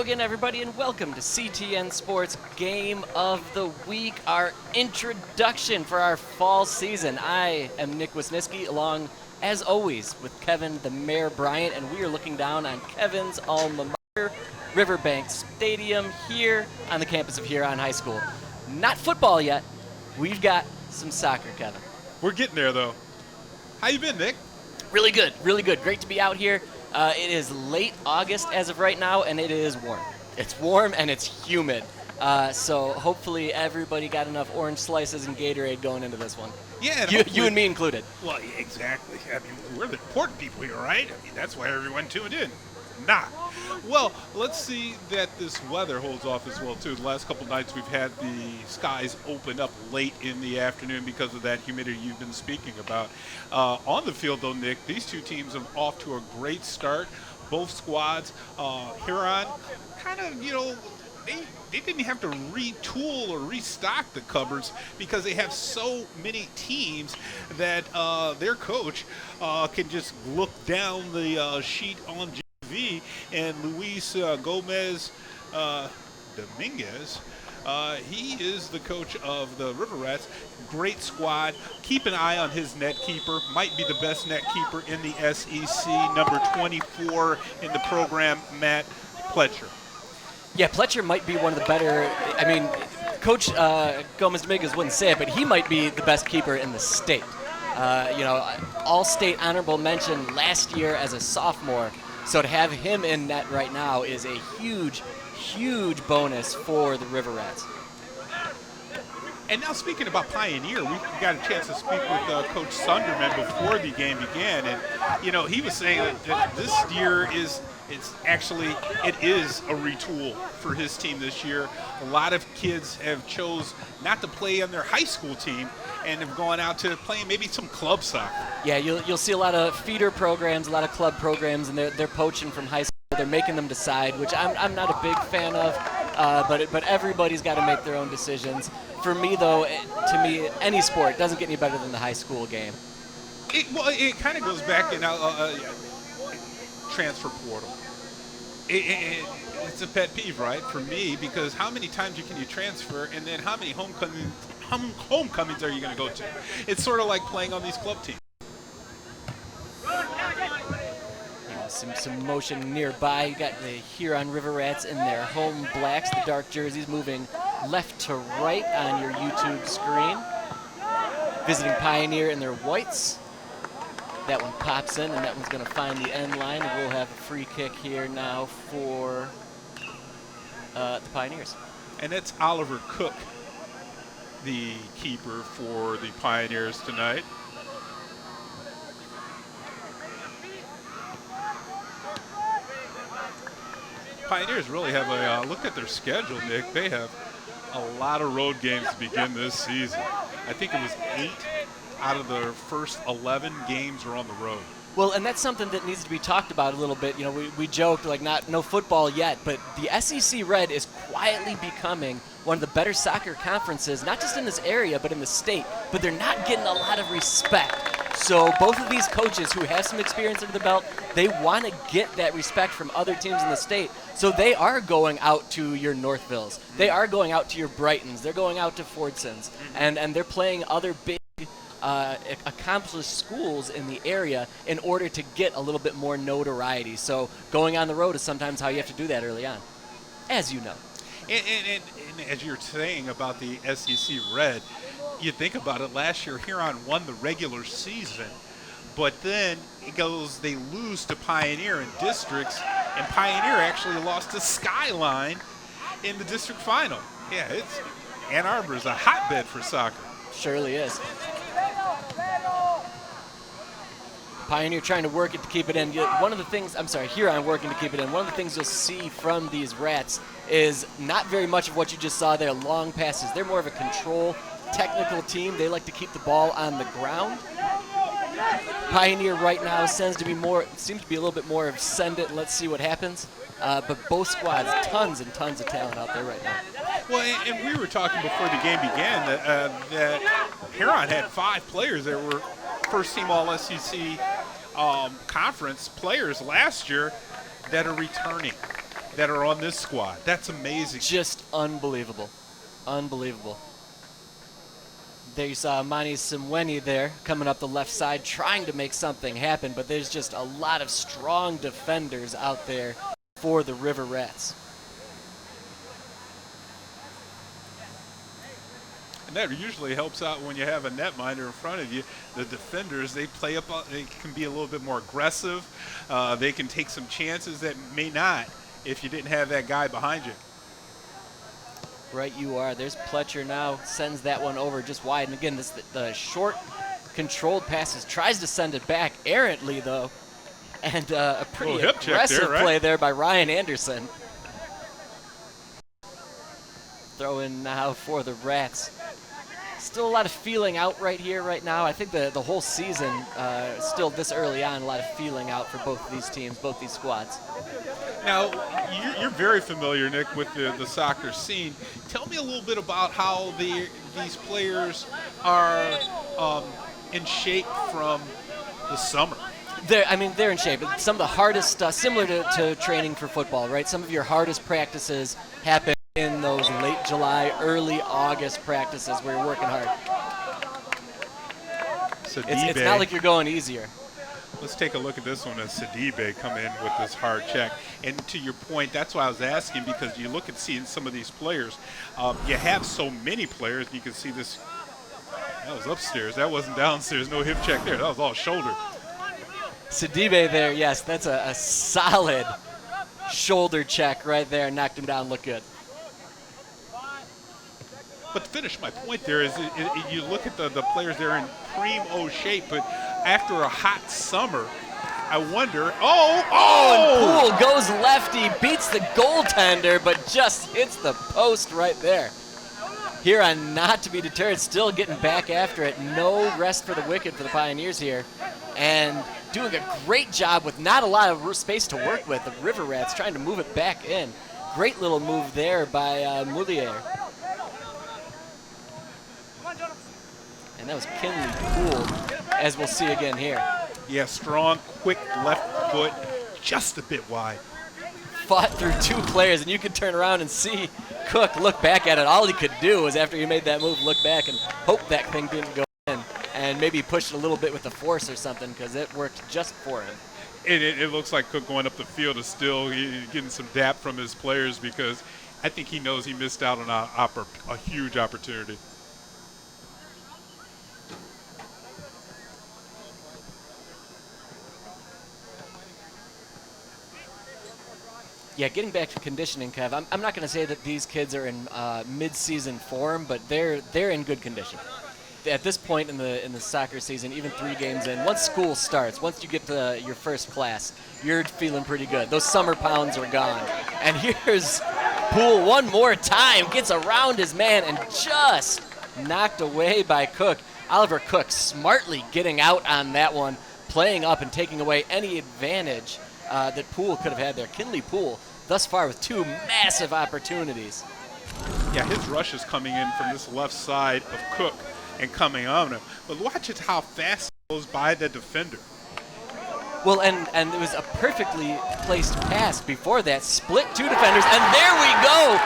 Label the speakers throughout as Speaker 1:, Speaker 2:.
Speaker 1: again, everybody, and welcome to CTN Sports Game of the Week, our introduction for our fall season. I am Nick Wisniewski, along, as always, with Kevin the Mayor Bryant, and we are looking down on Kevin's alma mater, Riverbank Stadium, here on the campus of Huron High School. Not football yet. We've got some soccer, Kevin.
Speaker 2: We're getting there, though. How you been, Nick?
Speaker 1: Really good, really good. Great to be out here. It is late August as of right now, and it is warm. It's warm and it's humid. So hopefully everybody got enough orange slices and Gatorade going into this one.
Speaker 2: Yeah,
Speaker 1: you and me included.
Speaker 2: Well, yeah, exactly. I mean, we're the important people here, right? I mean, that's why everyone tuned in. Nah. Well, let's see that this weather holds off as well, too. The last couple nights we've had the skies open up late in the afternoon because of that humidity you've been speaking about. On the field, though, Nick, these two teams are off to a great start. Both squads, Huron, kind of, they didn't have to retool or restock the cupboards because they have so many teams that their coach can just look down the sheet on TV, and Luis Gomez Dominguez, he is the coach of the River Rats. Great squad. Keep an eye on his net keeper. Might be the best net keeper in the SEC. Number 24 in the program, Matt Pletcher.
Speaker 1: Yeah, Pletcher might be one of the better. I mean, Coach Gomez Dominguez wouldn't say it, but he might be the best keeper in the state. All-state honorable mention last year as a sophomore. So to have him in net right now is a huge, huge bonus for the River Rats.
Speaker 2: And now speaking about Pioneer, we got a chance to speak with Coach Sunderman before the game began, and he was saying that this year is a retool for his team this year. A lot of kids have chose not to play on their high school team and have gone out to playing maybe some club soccer.
Speaker 1: Yeah, you'll see a lot of feeder programs, a lot of club programs, and they're poaching from high school. They're making them decide, which I'm not a big fan of, but everybody's got to make their own decisions. For me, though, to me, any sport doesn't get any better than the high school game.
Speaker 2: It kind of goes back in transfer portal. It's a pet peeve, right, for me, because how many times can you transfer, and then how many homecomings are you going to go to? It's sort of like playing on these club teams.
Speaker 1: Some motion nearby. You got the Huron River Rats in their home blacks, the dark jerseys, moving left to right on your YouTube screen. Visiting Pioneer in their whites. That one pops in, and that one's going to find the end line. And we'll have a free kick here now for the Pioneers.
Speaker 2: And that's Oliver Cook, the keeper for the Pioneers tonight. Pioneers really have look at their schedule, Nick. They have a lot of road games to begin this season. I think it was 8 out of their first 11 games are on the road.
Speaker 1: Well, and that's something that needs to be talked about a little bit. We joked no football yet, but the SEC Red is quietly becoming one of the better soccer conferences, not just in this area, but in the state. But they're not getting a lot of respect. So both of these coaches who have some experience under the belt, they want to get that respect from other teams in the state. So they are going out to your Northvilles. They are going out to your Brightons. They're going out to Fordsons. And they're playing other big accomplished schools in the area in order to get a little bit more notoriety. So going on the road is sometimes how you have to do that early on, as you know.
Speaker 2: And as you're saying about the SEC Red, you think about it, last year Huron won the regular season, but then they lose to Pioneer in districts, and Pioneer actually lost to Skyline in the district final. Yeah, Ann Arbor is a hotbed for soccer.
Speaker 1: Surely is. Pioneer trying to work it to keep it in. Huron working to keep it in. One of the things you'll see from these Rats is not very much of what you just saw there, long passes. They're more of a control, technical team. They like to keep the ball on the ground. Pioneer right now seems to be a little bit more of send it and let's see what happens. But both squads, tons and tons of talent out there right now.
Speaker 2: Well, and we were talking before the game began that Huron had 5 players that were first-team All-SEC conference players last year that are returning. that are on this squad. That's amazing.
Speaker 1: Just unbelievable. Unbelievable. There you saw Mani Simweni there coming up the left side trying to make something happen, but there's just a lot of strong defenders out there for the River Rats.
Speaker 2: And that usually helps out when you have a netminder in front of you. The defenders, they play up, they can be a little bit more aggressive. They can take some chances that may not if you didn't have that guy behind you.
Speaker 1: Right you are. There's Pletcher now, sends that one over just wide. And again, the short controlled passes, tries to send it back errantly though. And a pretty aggressive play there by Ryan Anderson. Throw in now for the Rats. Still a lot of feeling out right here, right now. I think the whole season, still this early on, a lot of feeling out for both of these teams, both these squads.
Speaker 2: Now, you're very familiar, Nick, with the soccer scene. Tell me a little bit about how these players are in shape from the summer.
Speaker 1: They're in shape. Some of the hardest, similar to training for football, right? Some of your hardest practices happen in those late July, early August practices where you're working hard. It's not like you're going easier.
Speaker 2: Let's take a look at this one as Sidibe come in with this hard check. And to your point, that's why I was asking, because you look at seeing some of these players. You have so many players, and you can see this. That was upstairs. That wasn't downstairs. No hip check there. That was all shoulder.
Speaker 1: Sidibe there, yes, that's a solid shoulder check right there. Knocked him down, looked good.
Speaker 2: But to finish my point there is you look at the players, they're in primo shape, but after a hot summer, I wonder,
Speaker 1: and Poole goes lefty, beats the goaltender, but just hits the post right there. Huron not to be deterred, still getting back after it. No rest for the wicked for the Pioneers here. And doing a great job with not a lot of space to work with. The River Rats trying to move it back in. Great little move there by Moulier. And that was Kinley Poole, as we'll see again here.
Speaker 2: Yeah, strong, quick left foot, just a bit wide.
Speaker 1: Fought through two players, and you could turn around and see Cook look back at it. All he could do was, after he made that move, look back and hope that thing didn't go in. And maybe push it a little bit with the force or something, because it worked just for him.
Speaker 2: It looks like Cook going up the field is still getting some dap from his players, because I think he knows he missed out on a huge opportunity.
Speaker 1: Yeah, getting back to conditioning, Kev, I'm not going to say that these kids are in mid-season form, but they're in good condition. At this point in the soccer season, even 3 games in, once school starts, once you get to your first class, you're feeling pretty good. Those summer pounds are gone. And here's Poole one more time, gets around his man and just knocked away by Cook. Oliver Cook smartly getting out on that one, playing up and taking away any advantage that Poole could have had there. Kinley Poole, thus far with 2 massive opportunities.
Speaker 2: Yeah, his rush is coming in from this left side of Cook and coming on him. But watch it how fast it goes by the defender.
Speaker 1: Well, and it was a perfectly placed pass before that. Split 2 defenders, and there we go!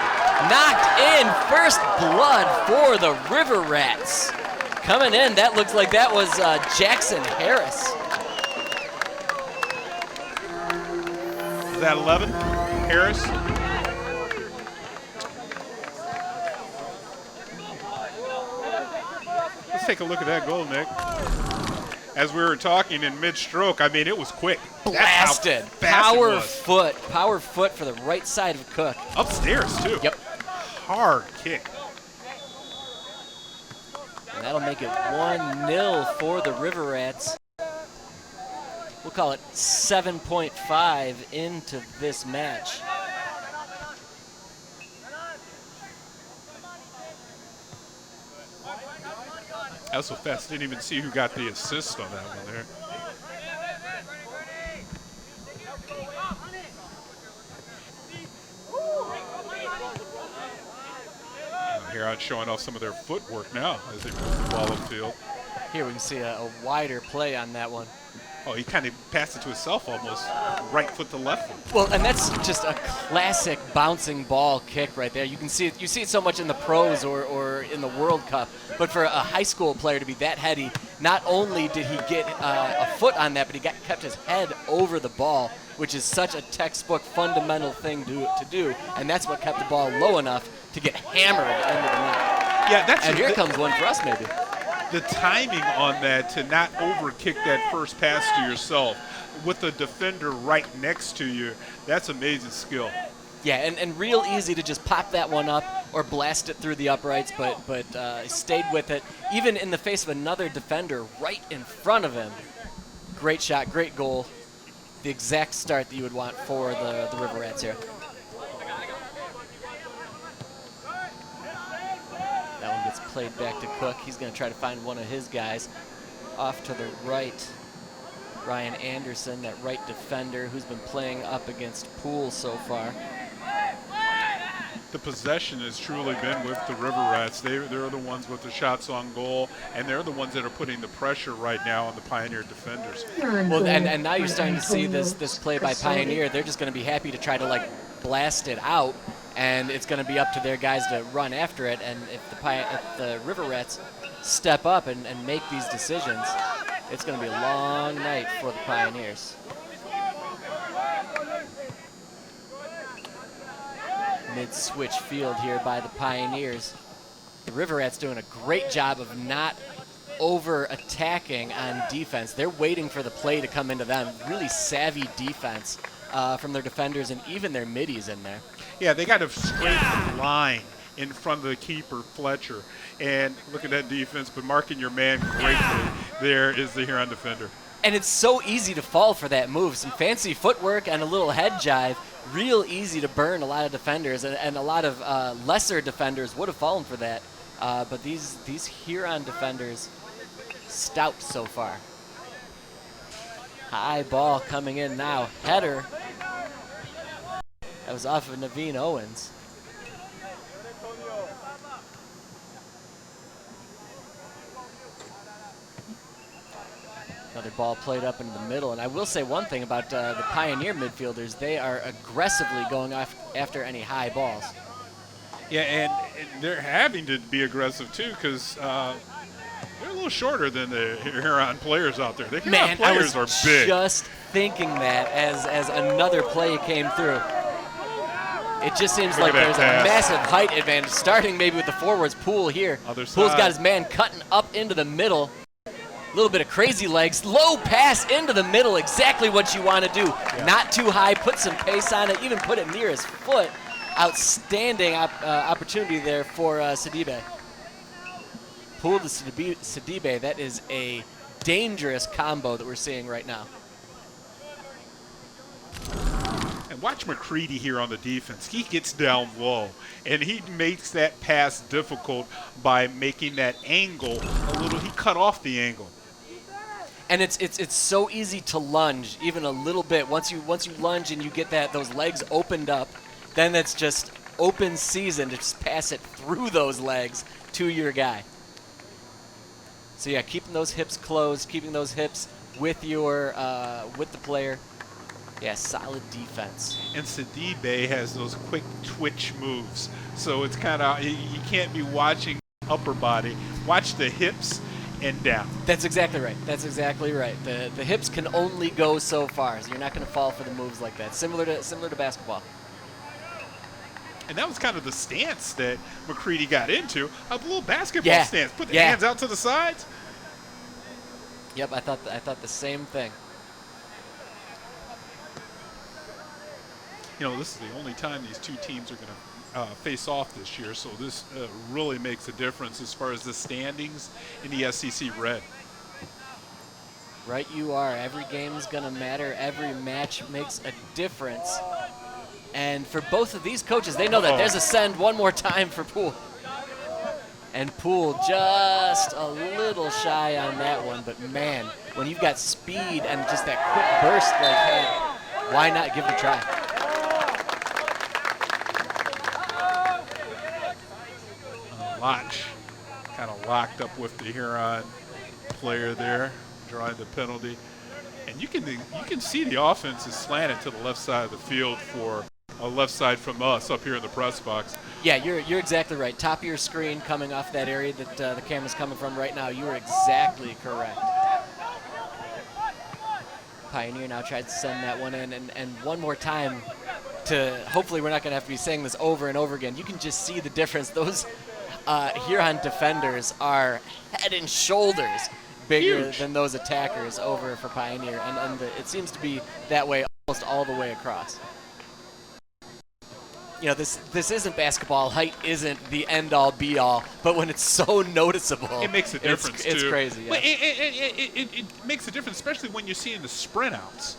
Speaker 1: Knocked in, first blood for the River Rats. Coming in, that looks like that was Jackson Harris.
Speaker 2: Is that 11? Harris? Let's take a look at that goal, Nick. As we were talking in mid-stroke, I mean, it was quick.
Speaker 1: Blasted. Power foot for the right side of Cook.
Speaker 2: Upstairs, too.
Speaker 1: Yep.
Speaker 2: Hard kick.
Speaker 1: And that'll make it 1-0 for the River Rats. We'll call it 7.5 into this match.
Speaker 2: That was so fast, didn't even see who got the assist on that one there. Huron showing off some of their footwork now as they move the ball upfield.
Speaker 1: Here we can see a wider play on that one.
Speaker 2: Oh, he kind of passed it to himself almost, right foot to left foot.
Speaker 1: Well, and that's just a classic bouncing ball kick right there. You can see it. You see it so much in the pros or in the World Cup. But for a high school player to be that heady, not only did he get a foot on that, but he kept his head over the ball, which is such a textbook fundamental thing to do. And that's what kept the ball low enough to get hammered into the net.
Speaker 2: Yeah,
Speaker 1: and here comes one for us, maybe.
Speaker 2: The timing on that to not overkick that first pass to yourself with the defender right next to you, that's amazing skill.
Speaker 1: Yeah, and real easy to just pop that one up or blast it through the uprights, but stayed with it, even in the face of another defender right in front of him. Great shot, great goal. The exact start that you would want for the River Rats here. That one gets played back to Cook. He's going to try to find one of his guys. Off to the right, Ryan Anderson, that right defender who's been playing up against Poole so far.
Speaker 2: The possession has truly been with the River Rats. They're the ones with the shots on goal, and they're the ones that are putting the pressure right now on the Pioneer defenders.
Speaker 1: Well, and now you're starting to see this play by Pioneer. They're just going to be happy to try to blast it out, and it's going to be up to their guys to run after it. And if the River Rats step up and make these decisions, it's going to be a long night for the Pioneers. Mid-switch field here by the Pioneers. The River Rats doing a great job of not over-attacking on defense. They're waiting for the play to come into them. Really savvy defense from their defenders and even their middies in there.
Speaker 2: Yeah, they got a straight line in front of the keeper, Fletcher. And look at that defense, but marking your man greatly there is the Huron defender.
Speaker 1: And it's so easy to fall for that move. Some fancy footwork and a little head jive. Real easy to burn a lot of defenders, and a lot of lesser defenders would have fallen for that. But these Huron defenders, stout so far. High ball coming in now. Header. That was off of Naveen Owens. Another ball played up into the middle. And I will say one thing about the Pioneer midfielders. They are aggressively going after any high balls.
Speaker 2: Yeah, and they're having to be aggressive, too, because they're a little shorter than the Huron players out there. The Huron players are big.
Speaker 1: Just thinking that as another play came through. It just seems like there's a massive height advantage, starting maybe with the forwards. Poole here. Poole's got his man cutting up into the middle. A little bit of crazy legs. Low pass into the middle, exactly what you want to do. Yeah. Not too high, put some pace on it, even put it near his foot. Outstanding opportunity there for Sidibe. Poole to Sidibe, that is a dangerous combo that we're seeing right now.
Speaker 2: And watch McCready here on the defense. He gets down low, and he makes that pass difficult by making that angle a little. He cut off the angle.
Speaker 1: And it's so easy to lunge even a little bit. Once you lunge and you get those legs opened up, then it's just open season to just pass it through those legs to your guy. So yeah, keeping those hips closed, keeping those hips with the player. Yeah, solid defense.
Speaker 2: And Sidibe has those quick twitch moves. So it's kind of, you can't be watching upper body. Watch the hips and down.
Speaker 1: That's exactly right. That's exactly right. The hips can only go so far, so you're not going to fall for the moves like that. Similar to basketball.
Speaker 2: And that was kind of the stance that McCready got into, a little basketball stance. Put the hands out to the sides.
Speaker 1: Yep, I thought the same thing.
Speaker 2: You know, this is the only time these two teams are going to face off this year, so this really makes a difference as far as the standings in the SEC Red.
Speaker 1: Right you are. Every game is going to matter. Every match makes a difference. And for both of these coaches, they know that. There's a send one more time for Poole. And Poole just a little shy on that one, but man, when you've got speed and just that quick burst like that, why not give it a try?
Speaker 2: Lodge kind of locked up with the Huron player there, drawing the penalty. And And you can see the offense is slanted to the left side of the field for a left side from us up here in the press box.
Speaker 1: Yeah, you're exactly right. Top of your screen coming off that area that the camera's coming from right now. You are exactly correct. Pioneer now tries to send that one in, and one more time to, hopefully we're not going to have to be saying this over and over again. You can just see the difference. Those Huron defenders are head and shoulders bigger
Speaker 2: Huge
Speaker 1: than those attackers over for Pioneer, and it seems to be that way almost all the way across. You know, this isn't basketball. Height isn't the end-all, be-all, but when it's so noticeable,
Speaker 2: it makes a difference,
Speaker 1: it's
Speaker 2: too.
Speaker 1: crazy. Yeah.
Speaker 2: Well, it makes a difference, especially when you're seeing the sprint outs.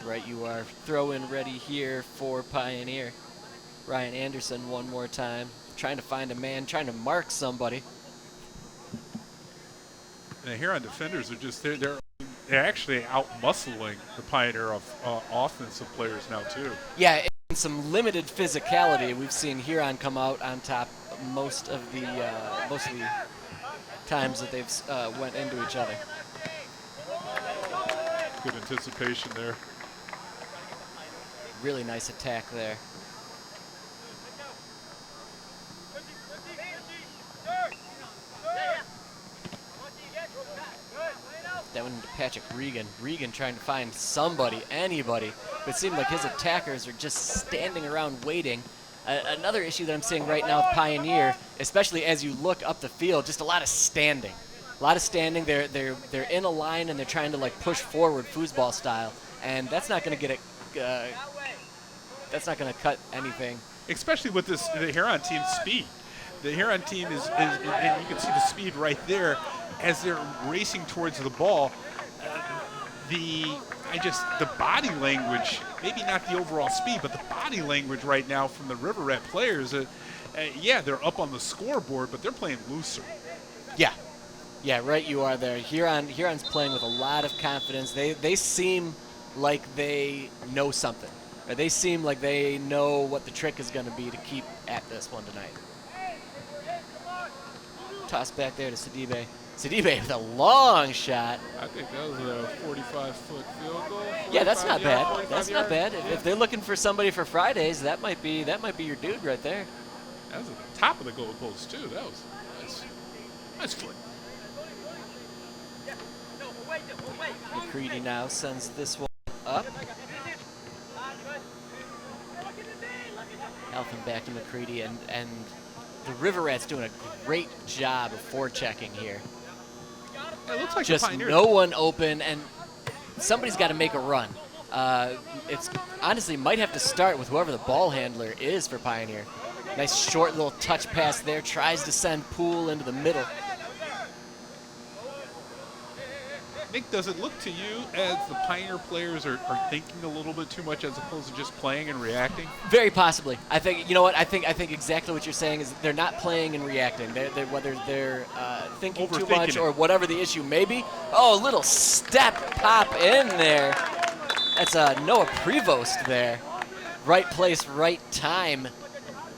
Speaker 1: Right, you are throw-in ready here for Pioneer. Ryan Anderson one more time, trying to find a man, trying to mark somebody.
Speaker 2: And the Huron defenders are just, they're actually out-muscling the Pioneer offensive players now, too.
Speaker 1: Yeah, in some limited physicality, we've seen Huron come out on top most of the times that they've went into each other.
Speaker 2: Good anticipation there.
Speaker 1: Really nice attack there. That went into Patrick Regan. Regan trying to find somebody, anybody, but it seemed like his attackers are just standing around waiting. Another issue that I'm seeing right now with Pioneer, especially as you look up the field, just a lot of standing. A lot of standing. They're in a line and they're trying to like push forward foosball style, and that's not going to get it. That's not going to cut anything.
Speaker 2: Especially with the Huron team's speed. The Huron team is, and you can see the speed right there as they're racing towards the ball. The body language, maybe not the overall speed, but the body language right now from the River Rat players. Yeah, they're up on the scoreboard, but they're playing looser.
Speaker 1: Yeah, right. You are there. Huron's playing with a lot of confidence. They seem like they know something. Or they seem like they know what the trick is going to be to keep at this one tonight. Toss back there to Sidibe. Sidibe with a long shot.
Speaker 2: I think that was a 45-foot field goal.
Speaker 1: Yeah, that's not bad. That's not bad. If they're looking for somebody for Fridays, that might be your dude right there.
Speaker 2: That was at the top of the goal post too. That was nice flick.
Speaker 1: McCready now sends this one up. Elfin back to McCready, and the River Rats doing a great job of forechecking here.
Speaker 2: It looks like
Speaker 1: just no one open, and somebody's got to make a run. It's honestly might have to start with whoever the ball handler is for Pioneer. Nice short little touch pass there, tries to send Poole into the middle.
Speaker 2: Nick, does it look to you as the Pioneer players are thinking a little bit too much as opposed to just playing and reacting?
Speaker 1: Very possibly. I think, you know what, I think exactly what you're saying is they're not playing and reacting. Whether they're thinking too much or whatever the issue may be. Oh, a little step pop in there. That's Noah Prevost there. Right place, right time.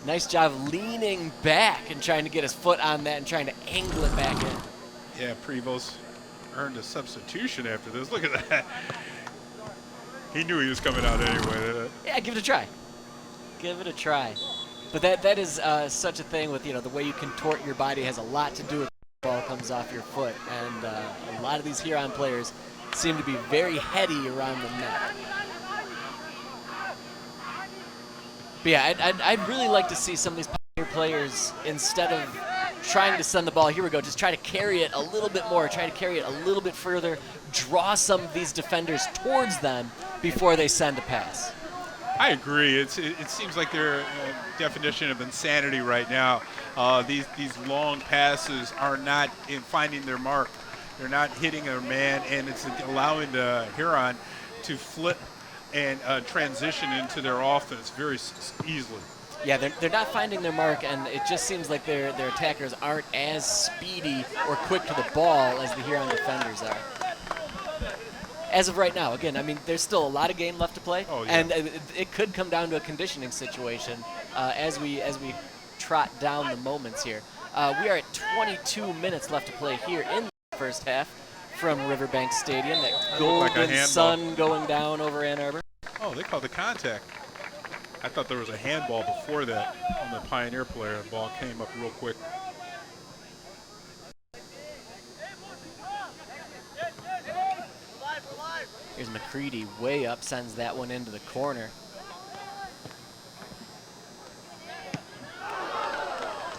Speaker 1: Nice job leaning back and trying to get his foot on that and trying to angle it back in.
Speaker 2: Yeah, Prevost earned a substitution after this. Look at that. He knew he was coming out anyway.
Speaker 1: Yeah, give it a try. Give it a try. But that is such a thing with, the way you contort your body has a lot to do with the ball comes off your foot. And a lot of these Huron players seem to be very heady around the net. But yeah, I'd really like to see some of these Pioneer players, instead of trying to send the ball, here we go, just try to carry it a little bit more, try to carry it a little bit further, draw some of these defenders towards them before they send a pass.
Speaker 2: I agree. It seems like they're a definition of insanity right now. These long passes are not in finding their mark. They're not hitting their man, and it's allowing the Huron to flip and transition into their offense very easily.
Speaker 1: Yeah, they're not finding their mark, and it just seems like their attackers aren't as speedy or quick to the ball as the Huron defenders are. As of right now, again, I mean, there's still a lot of game left to play, and it could come down to a conditioning situation as we trot down the moments here. We are at 22 minutes left to play here in the first half. from Riverbank Stadium. That
Speaker 2: looked like a
Speaker 1: golden
Speaker 2: handball.
Speaker 1: sun going down over Ann Arbor.
Speaker 2: Oh, they called the contact. I thought there was a handball before that on the Pioneer player. The ball came up real quick.
Speaker 1: Here's McCready way up, sends that one into the corner.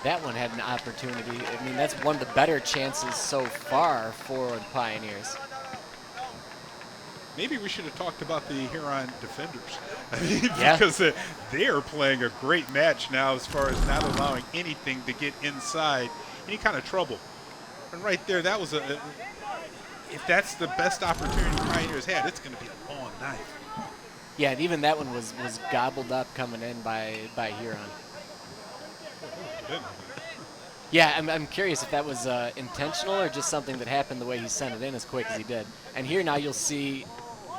Speaker 1: That one had an opportunity. I mean, that's one of the better chances so far for the Pioneers.
Speaker 2: Maybe we should have talked about the Huron defenders. I mean,
Speaker 1: Yeah.
Speaker 2: because they are playing a great match now as far as not allowing anything to get inside, any kind of trouble. And right there, that was if that's the best opportunity Pioneers had, it's going to be a long night.
Speaker 1: Yeah, and even that one was gobbled up coming in by Huron. Yeah, I'm curious if that was intentional or just something that happened the way he sent it in as quick as he did. And here now you'll see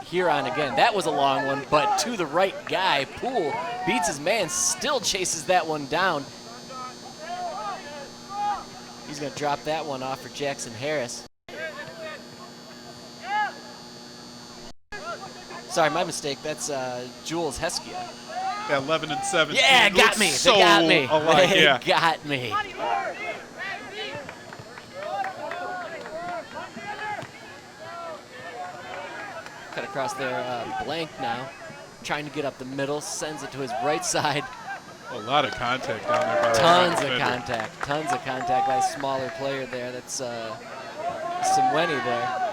Speaker 1: Huron again. That was a long one, but to the right guy. Poole beats his man, still chases that one down. He's going to drop that one off for Jackson Harris. Sorry, my mistake. That's Jules Heskia.
Speaker 2: 11 and 7.
Speaker 1: Yeah, got me.
Speaker 2: So
Speaker 1: They got me.
Speaker 2: alike,
Speaker 1: They
Speaker 2: yeah.
Speaker 1: got me. Cut across there, Blank now. Trying to get up the middle, sends it to his right side.
Speaker 2: A lot of contact down there by the
Speaker 1: Tons
Speaker 2: defender.
Speaker 1: Tons of contact by a smaller player there. That's Simweni there.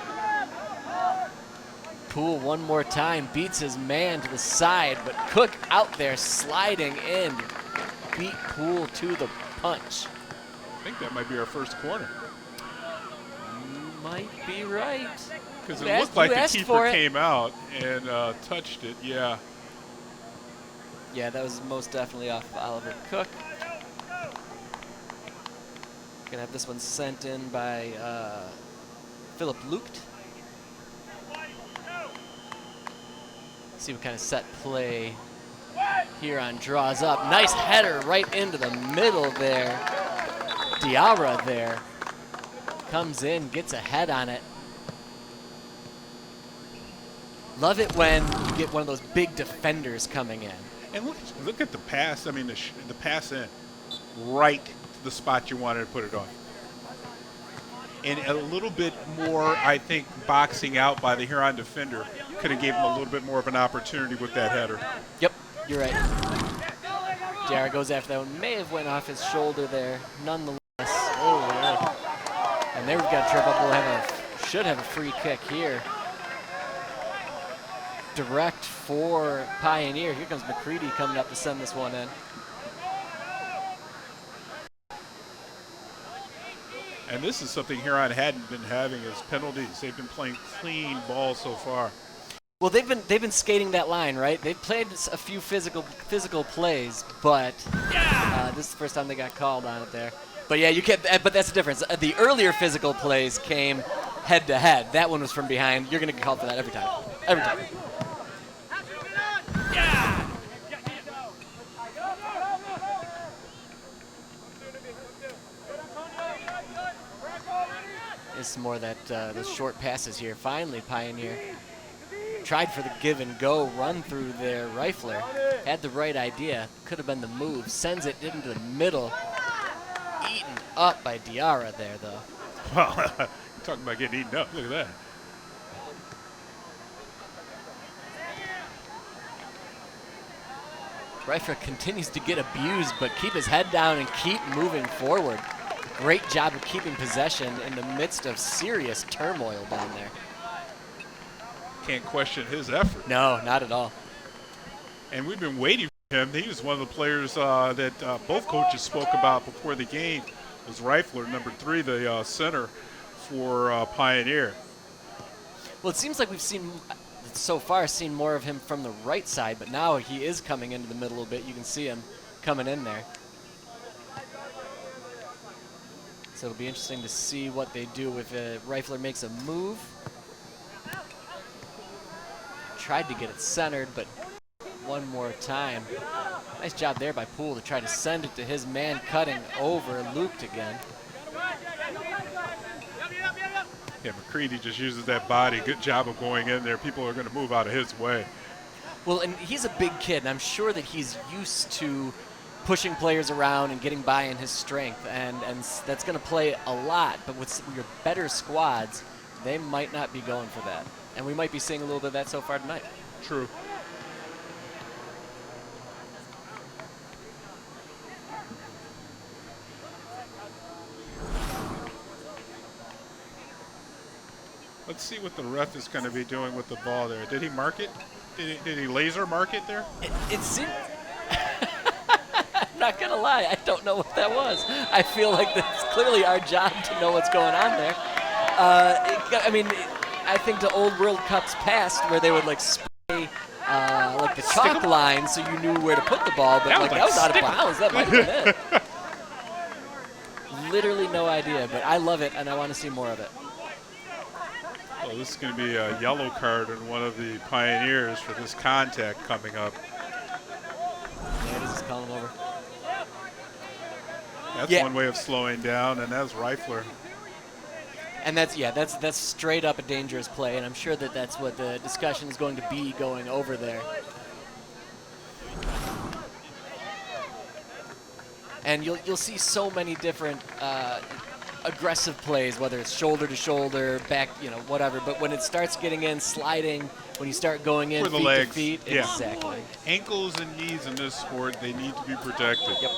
Speaker 1: Poole one more time, beats his man to the side, but Cook out there sliding in. Beat Poole to the punch.
Speaker 2: I think that might be our first corner.
Speaker 1: You might be right.
Speaker 2: Because
Speaker 1: You
Speaker 2: it
Speaker 1: asked-
Speaker 2: looked like
Speaker 1: you
Speaker 2: the
Speaker 1: asked
Speaker 2: keeper
Speaker 1: for it.
Speaker 2: came out and touched it, yeah.
Speaker 1: Yeah, that was most definitely off Oliver Cook. Gonna have this one sent in by Philip Lucht. See what kind of set play Huron draws up. Nice header right into the middle there. Diarra there comes in, gets a head on it. Love it when you get one of those big defenders coming in.
Speaker 2: And look at the pass. I mean, the pass in right to the spot you wanted to put it on. And a little bit more, I think, boxing out by the Huron defender could have gave him a little bit more of an opportunity with that header.
Speaker 1: Yep, you're right. Diarra goes after that one. May have went off his shoulder there, nonetheless. Oh, yeah. And there we've got a trip up. We'll should have a free kick here. Direct for Pioneer. Here comes McCready coming up to send this one in.
Speaker 2: And this is something Huron hadn't been having as penalties. They've been playing clean ball so far.
Speaker 1: Well, they've been skating that line, right? They've played a few physical plays, but this is the first time they got called on it there. But yeah, you can't. But that's the difference. The earlier physical plays came head to head. That one was from behind. You're gonna get called for that every time. Every time. There's some more of that those short passes here. Finally, Pioneer tried for the give and go run through their rifler. Had the right idea. Could have been the move. Sends it into the middle. Eaten up by Diarra there, though.
Speaker 2: Well, talking about getting eaten up. Look at that.
Speaker 1: Rifler continues to get abused, but keep his head down and keep moving forward. Great job of keeping possession in the midst of serious turmoil down there.
Speaker 2: Can't question his effort.
Speaker 1: No, not at all.
Speaker 2: And we've been waiting for him. He was one of the players that both coaches spoke about before the game. Was Rifler, number 3, the center for Pioneer.
Speaker 1: Well, it seems like we've seen, so far, seen more of him from the right side, but now he is coming into the middle a little bit. You can see him coming in there. So it'll be interesting to see what they do if Rifler makes a move. Tried to get it centered, but one more time. Nice job there by Poole to try to send it to his man, cutting over, looped again.
Speaker 2: Yeah, McCready just uses that body. Good job of going in there. People are going to move out of his way.
Speaker 1: Well, and he's a big kid, and I'm sure that he's used to pushing players around and getting by in his strength, and that's going to play a lot. But with your better squads, they might not be going for that. And we might be seeing a little bit of that so far tonight.
Speaker 2: True. Let's see what the ref is going to be doing with the ball there. Did he mark it? Did he laser mark it there?
Speaker 1: It seemed. I'm not going to lie. I don't know what that was. I feel like that's clearly our job to know what's going on there. I think the old World Cups past where they would like spray like the chalk line so you knew where to put the ball, but that was out of bounds. That might have been it. Literally no idea, but I love it and I want to see more of it.
Speaker 2: Well, this is going to be a yellow card on one of the Pioneers for this contact coming up.
Speaker 1: Yeah, this is calling over.
Speaker 2: That's one way of slowing down, and that's Reifler.
Speaker 1: And that's straight up a dangerous play, and I'm sure that that's what the discussion is going to be going over there. And you'll see so many different aggressive plays, whether it's shoulder to shoulder, back, whatever. But when it starts getting in, sliding, when you start going in,
Speaker 2: for the
Speaker 1: feet
Speaker 2: legs.
Speaker 1: to feet,
Speaker 2: yeah.
Speaker 1: Exactly.
Speaker 2: Ankles and knees in this sport, they need to be protected.
Speaker 1: Yep.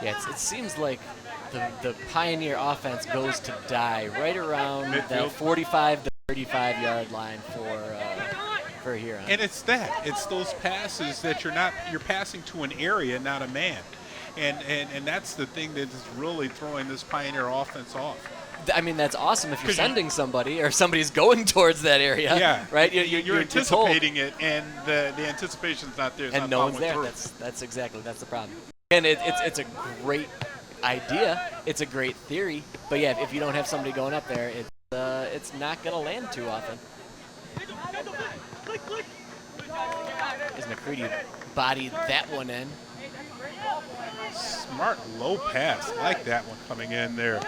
Speaker 1: Yeah, it seems like the Pioneer offense goes to die right around
Speaker 2: midfield,
Speaker 1: that 45 to 35 yard line for Huron.
Speaker 2: And it's those passes that you're passing to an area, not a man. And that's the thing that is really throwing this Pioneer offense off.
Speaker 1: I mean, that's awesome if you're sending somebody or somebody's going towards that area.
Speaker 2: Yeah.
Speaker 1: Right?
Speaker 2: You're anticipating it, and the anticipation's not there.
Speaker 1: And no one's there. That's the problem. And it's a great idea. It's a great theory. But yeah, if you don't have somebody going up there, it's not going to land too often. As McCready bodied that one in.
Speaker 2: Smart low pass. I like that one coming in there.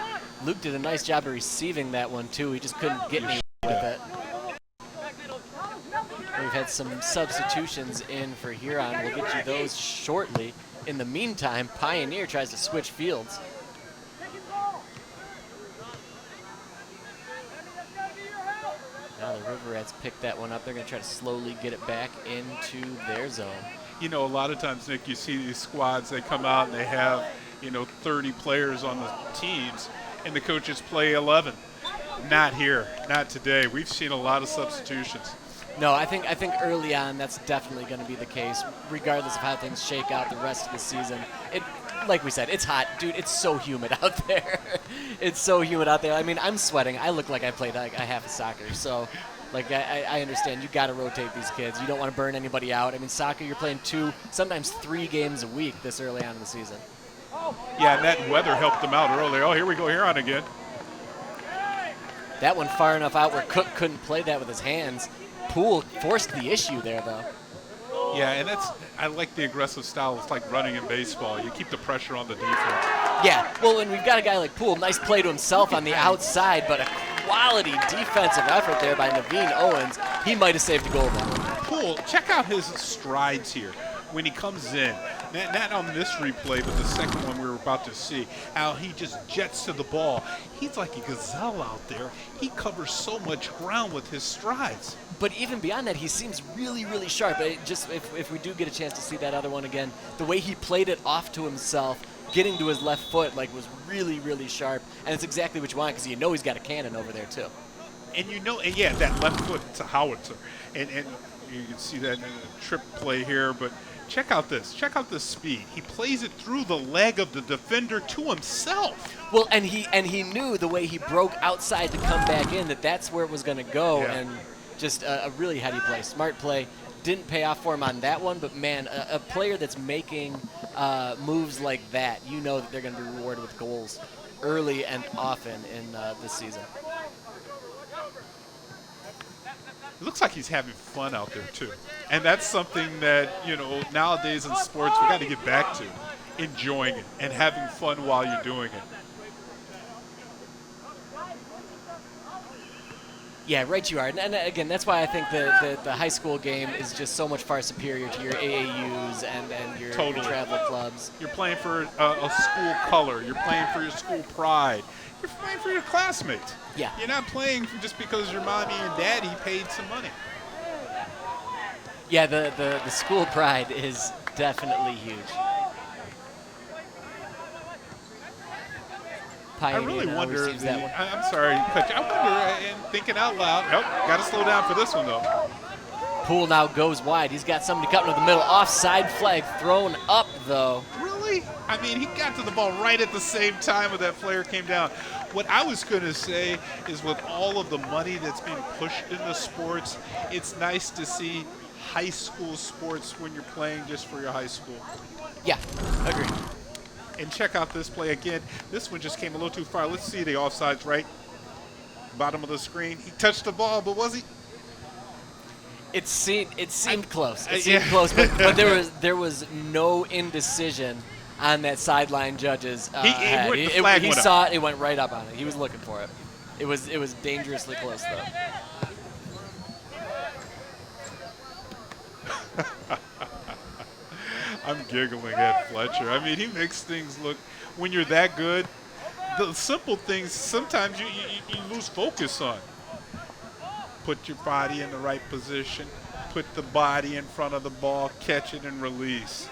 Speaker 1: Luke did a nice job of receiving that one too. He just couldn't get any with it. We've had some substitutions in for Huron. We'll get you those shortly. In the meantime, Pioneer tries to switch fields. Now the River Rats pick that one up. They're going to try to slowly get it back into their zone.
Speaker 2: A lot of times, Nick, you see these squads, they come out and they have, 30 players on the teams, and the coaches play 11. Not here, not today. We've seen a lot of substitutions.
Speaker 1: No, I think early on that's definitely going to be the case, regardless of how things shake out the rest of the season. Like we said, it's hot, dude. It's so humid out there. It's so humid out there. I mean, I'm sweating. I look like I played like a half of soccer. So, I understand. You got to rotate these kids. You don't want to burn anybody out. I mean, soccer, you're playing 2, sometimes 3 games a week this early on in the season.
Speaker 2: Yeah, and that weather helped them out earlier. Oh, here we go, Huron again.
Speaker 1: That one far enough out where Cook couldn't play that with his hands. Poole forced the issue there, though.
Speaker 2: Yeah, and I like the aggressive style. It's like running in baseball. You keep the pressure on the defense.
Speaker 1: Yeah, well, and we've got a guy like Poole. Nice play to himself on the outside, but a quality defensive effort there by Naveen Owens. He might have saved the goal there.
Speaker 2: Poole, check out his strides here when he comes in. Not on this replay, but the second one we were about to see, how he just jets to the ball. He's like a gazelle out there. He covers so much ground with his strides.
Speaker 1: But even beyond that, he seems really, really sharp. Just if we do get a chance to see that other one again, the way he played it off to himself, getting to his left foot, was really, really sharp. And it's exactly what you want because he's got a cannon over there too.
Speaker 2: And that left foot, it's a howitzer. And you can see that in a trip play here, but check out this. Check out the speed. He plays it through the leg of the defender to himself.
Speaker 1: Well, and he knew the way he broke outside to come back in that's where it was going to go.
Speaker 2: Yeah.
Speaker 1: And just a really heady play. Smart play. Didn't pay off for him on that one, but man, a player that's making moves like that, that they're going to be rewarded with goals early and often in this season.
Speaker 2: It looks like he's having fun out there too. And that's something that, nowadays in sports we got to get back to, enjoying it and having fun while you're doing it.
Speaker 1: Yeah, right you are. And again, that's why I think the high school game is just so much far superior to your AAUs and your travel clubs.
Speaker 2: You're playing for a school color. You're playing for your school pride. You're playing for your classmates.
Speaker 1: Yeah.
Speaker 2: You're not playing just because your mommy and daddy paid some money.
Speaker 1: Yeah, the school pride is definitely huge.
Speaker 2: I really wonder. I'm sorry, Coach. I wonder, and thinking out loud. Nope, got to slow down for this one though.
Speaker 1: Poole now goes wide. He's got somebody cutting to the middle. Offside flag thrown up though.
Speaker 2: Really? I mean, he got to the ball right at the same time when that player came down. What I was going to say is, with all of the money that's being pushed into sports, it's nice to see high school sports when you're playing just for your high school.
Speaker 1: Yeah, agreed.
Speaker 2: And check out this play again. This one just came a little too far. Let's see the offsides right. Bottom of the screen. He touched the ball, but was he?
Speaker 1: It seemed close. It seemed close, but there was no indecision on that sideline judge's head. He saw it. It went right up on it. He was looking for it. It was dangerously close though.
Speaker 2: I'm giggling at Fletcher. I mean, he makes things look, when you're that good, the simple things sometimes you lose focus on. Put your body in the right position, put the body in front of the ball, catch it and release.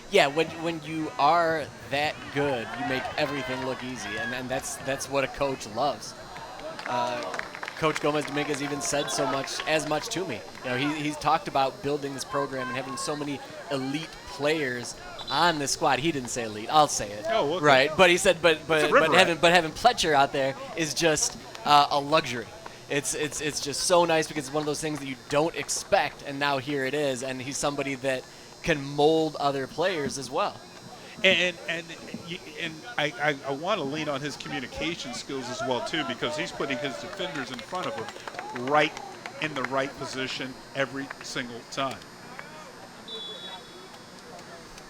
Speaker 1: Yeah, when you are that good, you make everything look easy, and that's what a coach loves. Coach Gomez Dominguez even said as much to me. He's talked about building this program and having so many elite players on the squad. He didn't say elite. I'll say it.
Speaker 2: Oh, okay.
Speaker 1: Right. But he said, but having Pletcher out there is just a luxury. It's just so nice because it's one of those things that you don't expect, and now here it is, and he's somebody that can mold other players as well.
Speaker 2: And I want to lean on his communication skills as well too, because he's putting his defenders in front of him, right in the right position every single time.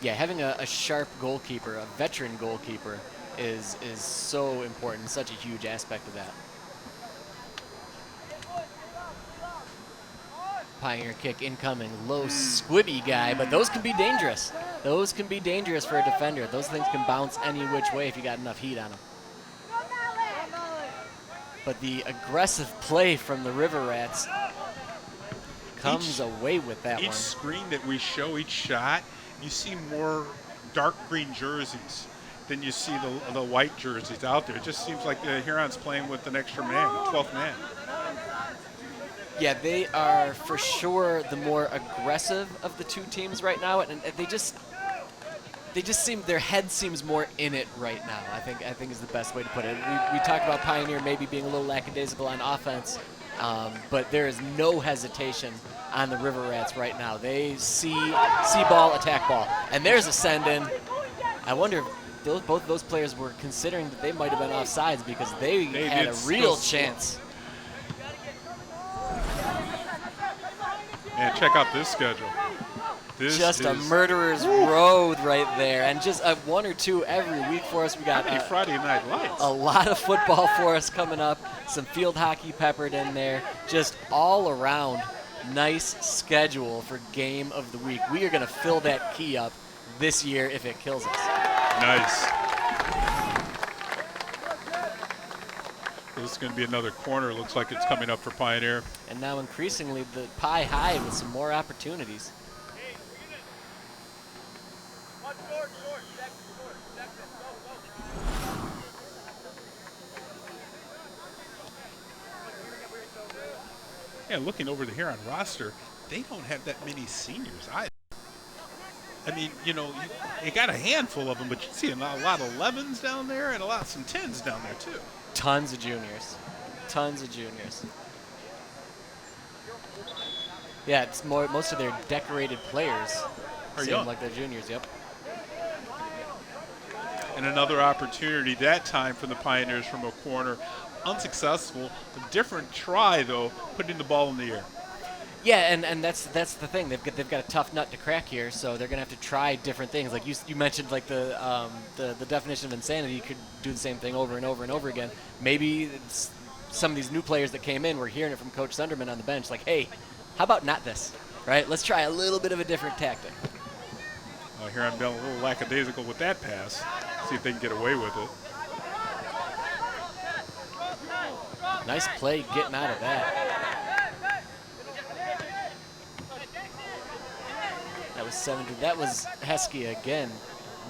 Speaker 1: Yeah, having a sharp goalkeeper, a veteran goalkeeper, is so important, such a huge aspect of that. Pioneer kick incoming, low squibby guy, but those can be dangerous. Those can be dangerous for a defender. Those things can bounce any which way if you got enough heat on them. But the aggressive play from the River Rats comes away with that one.
Speaker 2: Each screen that we show, each shot, you see more dark green jerseys than you see the white jerseys out there. It just seems like the Hurons playing with an extra man, 12th man.
Speaker 1: Yeah, they are for sure the more aggressive of the two teams right now, and they just seem, their head seems more in it right now. I think is the best way to put it. We talked about Pioneer maybe being a little lackadaisical on offense, but there is no hesitation on the River Rats right now. They see ball, attack ball, and there's a send in. I wonder if both of those players were considering that they might have been offsides because they had a real chance.
Speaker 2: And check out this schedule.
Speaker 1: Just a murderer's road right there, and just one or two every week for us. We got
Speaker 2: Friday Night Lights.
Speaker 1: A lot of football for us coming up, some field hockey peppered in there, just all around nice schedule for game of the week. We are going to fill that key up this year if it kills us.
Speaker 2: Nice. This is going to be another corner. Looks like it's coming up for Pioneer.
Speaker 1: And now increasingly the pie high with some more opportunities.
Speaker 2: Yeah, looking over the Huron roster, they don't have that many seniors either. I mean, you got a handful of them, but you see a lot of 11s down there and some 10s down there too.
Speaker 1: Tons of juniors. Tons of juniors. Yeah, it's most of their decorated players seem like they're juniors, yep.
Speaker 2: And another opportunity that time for the Pioneers from a corner unsuccessful. A different try, though, putting the ball in the air.
Speaker 1: Yeah, and that's the thing. They've got a tough nut to crack here, so they're gonna have to try different things. Like you mentioned, like the definition of insanity. You could do the same thing over and over and over again. Maybe it's some of these new players that came in. We're hearing it from Coach Sunderman on the bench. Like, hey, how about not this? Right? Let's try a little bit of a different tactic.
Speaker 2: Here I'm being a little lackadaisical with that pass. See if they can get away with it.
Speaker 1: Nice play getting out of that. That was 70. That was Heskey again.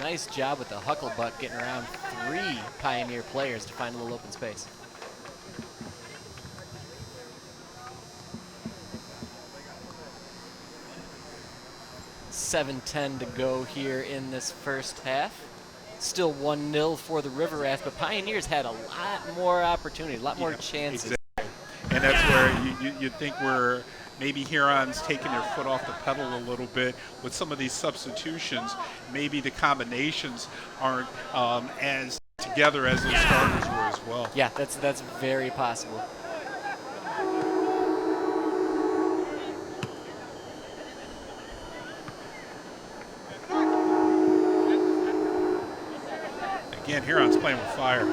Speaker 1: Nice job with the hucklebutt getting around 3 Pioneer players to find a little open space. $7:10 to go here in this first half. Still 1-0 for the River Rats, but Pioneers had a lot more opportunity, a lot more chances.
Speaker 2: Exactly. And that's where you think we're maybe Huron's taking their foot off the pedal a little bit with some of these substitutions. Maybe the combinations aren't as together as those starters were as well.
Speaker 1: Yeah, that's very possible.
Speaker 2: Again, Huron's playing with fire.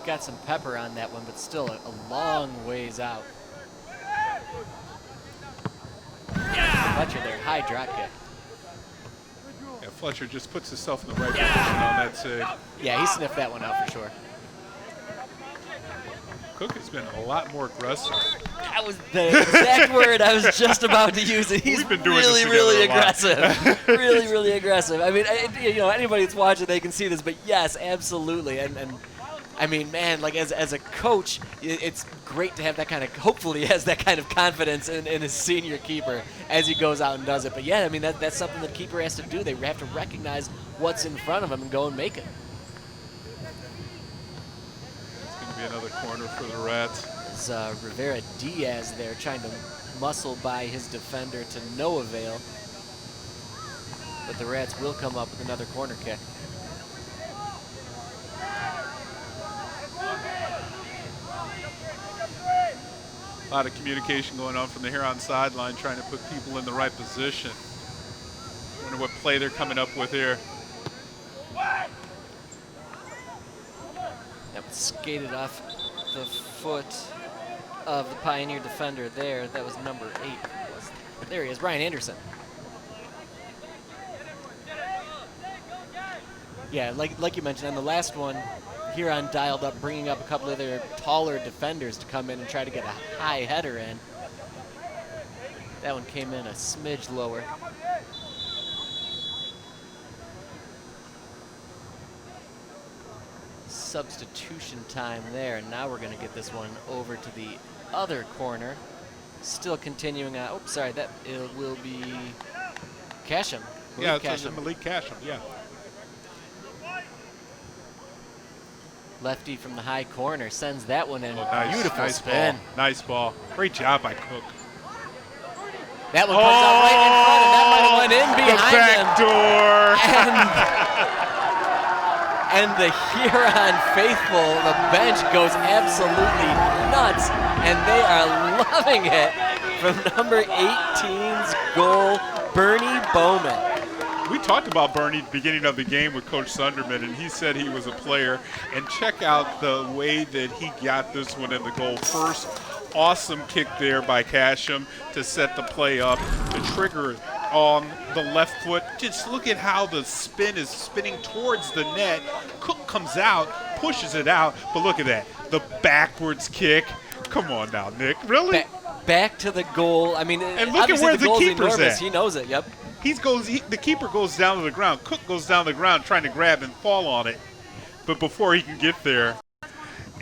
Speaker 1: Got some pepper on that one, but still a long ways out. Fletcher there, high drop kick.
Speaker 2: Yeah, Fletcher just puts himself in the right position on that save.
Speaker 1: Yeah, he sniffed that one out for sure.
Speaker 2: Cook has been a lot more aggressive.
Speaker 1: That was the exact word I was just about to use. It. He's
Speaker 2: We've been doing
Speaker 1: really,
Speaker 2: this
Speaker 1: really
Speaker 2: together a lot.
Speaker 1: aggressive. Really, really aggressive. I mean, anybody that's watching, they can see this, but yes, absolutely. And I mean, man, like as a coach, it's great to have that kind of, hopefully he has that kind of confidence in his senior keeper as he goes out and does it. But yeah, I mean, that's something the keeper has to do. They have to recognize what's in front of him and go and make it.
Speaker 2: Be another corner for the Rats.
Speaker 1: There's Rivera Diaz there trying to muscle by his defender to no avail. But the Rats will come up with another corner kick.
Speaker 2: A lot of communication going on from the Huron sideline, trying to put people in the right position. Wonder what play they're coming up with here.
Speaker 1: That was skated off the foot of the Pioneer defender there. That was number 8. There he is, Ryan Anderson. Yeah, like you mentioned, on the last one, Huron dialed up, bringing up a couple of their taller defenders to come in and try to get a high header in. That one came in a smidge lower. Substitution time there, and now we're going to get this one over to the other corner. Still continuing on. Oh, sorry, that it will be Casham.
Speaker 2: Yeah, it's Malik Casham, yeah.
Speaker 1: Lefty from the high corner sends that one in.
Speaker 2: Oh, nice,
Speaker 1: beautiful
Speaker 2: nice
Speaker 1: spin.
Speaker 2: Ball. Nice ball. Great job by Cook.
Speaker 1: That one comes out right in front, and that might have went in behind
Speaker 2: the back door.
Speaker 1: And the Huron faithful, the bench goes absolutely nuts, and they are loving it from number 18's goal, Bernie Bowman.
Speaker 2: We talked about Bernie at the beginning of the game with Coach Sunderman, and he said he was a player. And check out the way that he got this one in the goal. First, awesome kick there by Casham to set the play up, the trigger on the left foot. Just look at how the spin is spinning towards the net. Cook comes out, pushes it out, but look at that, the backwards kick. Come on now, Nick, really?
Speaker 1: Back to the goal. I mean,
Speaker 2: and look at where the keeper's at.
Speaker 1: He knows it, yep.
Speaker 2: The keeper goes down to the ground. Cook goes down to the ground trying to grab and fall on it. But before he can get there,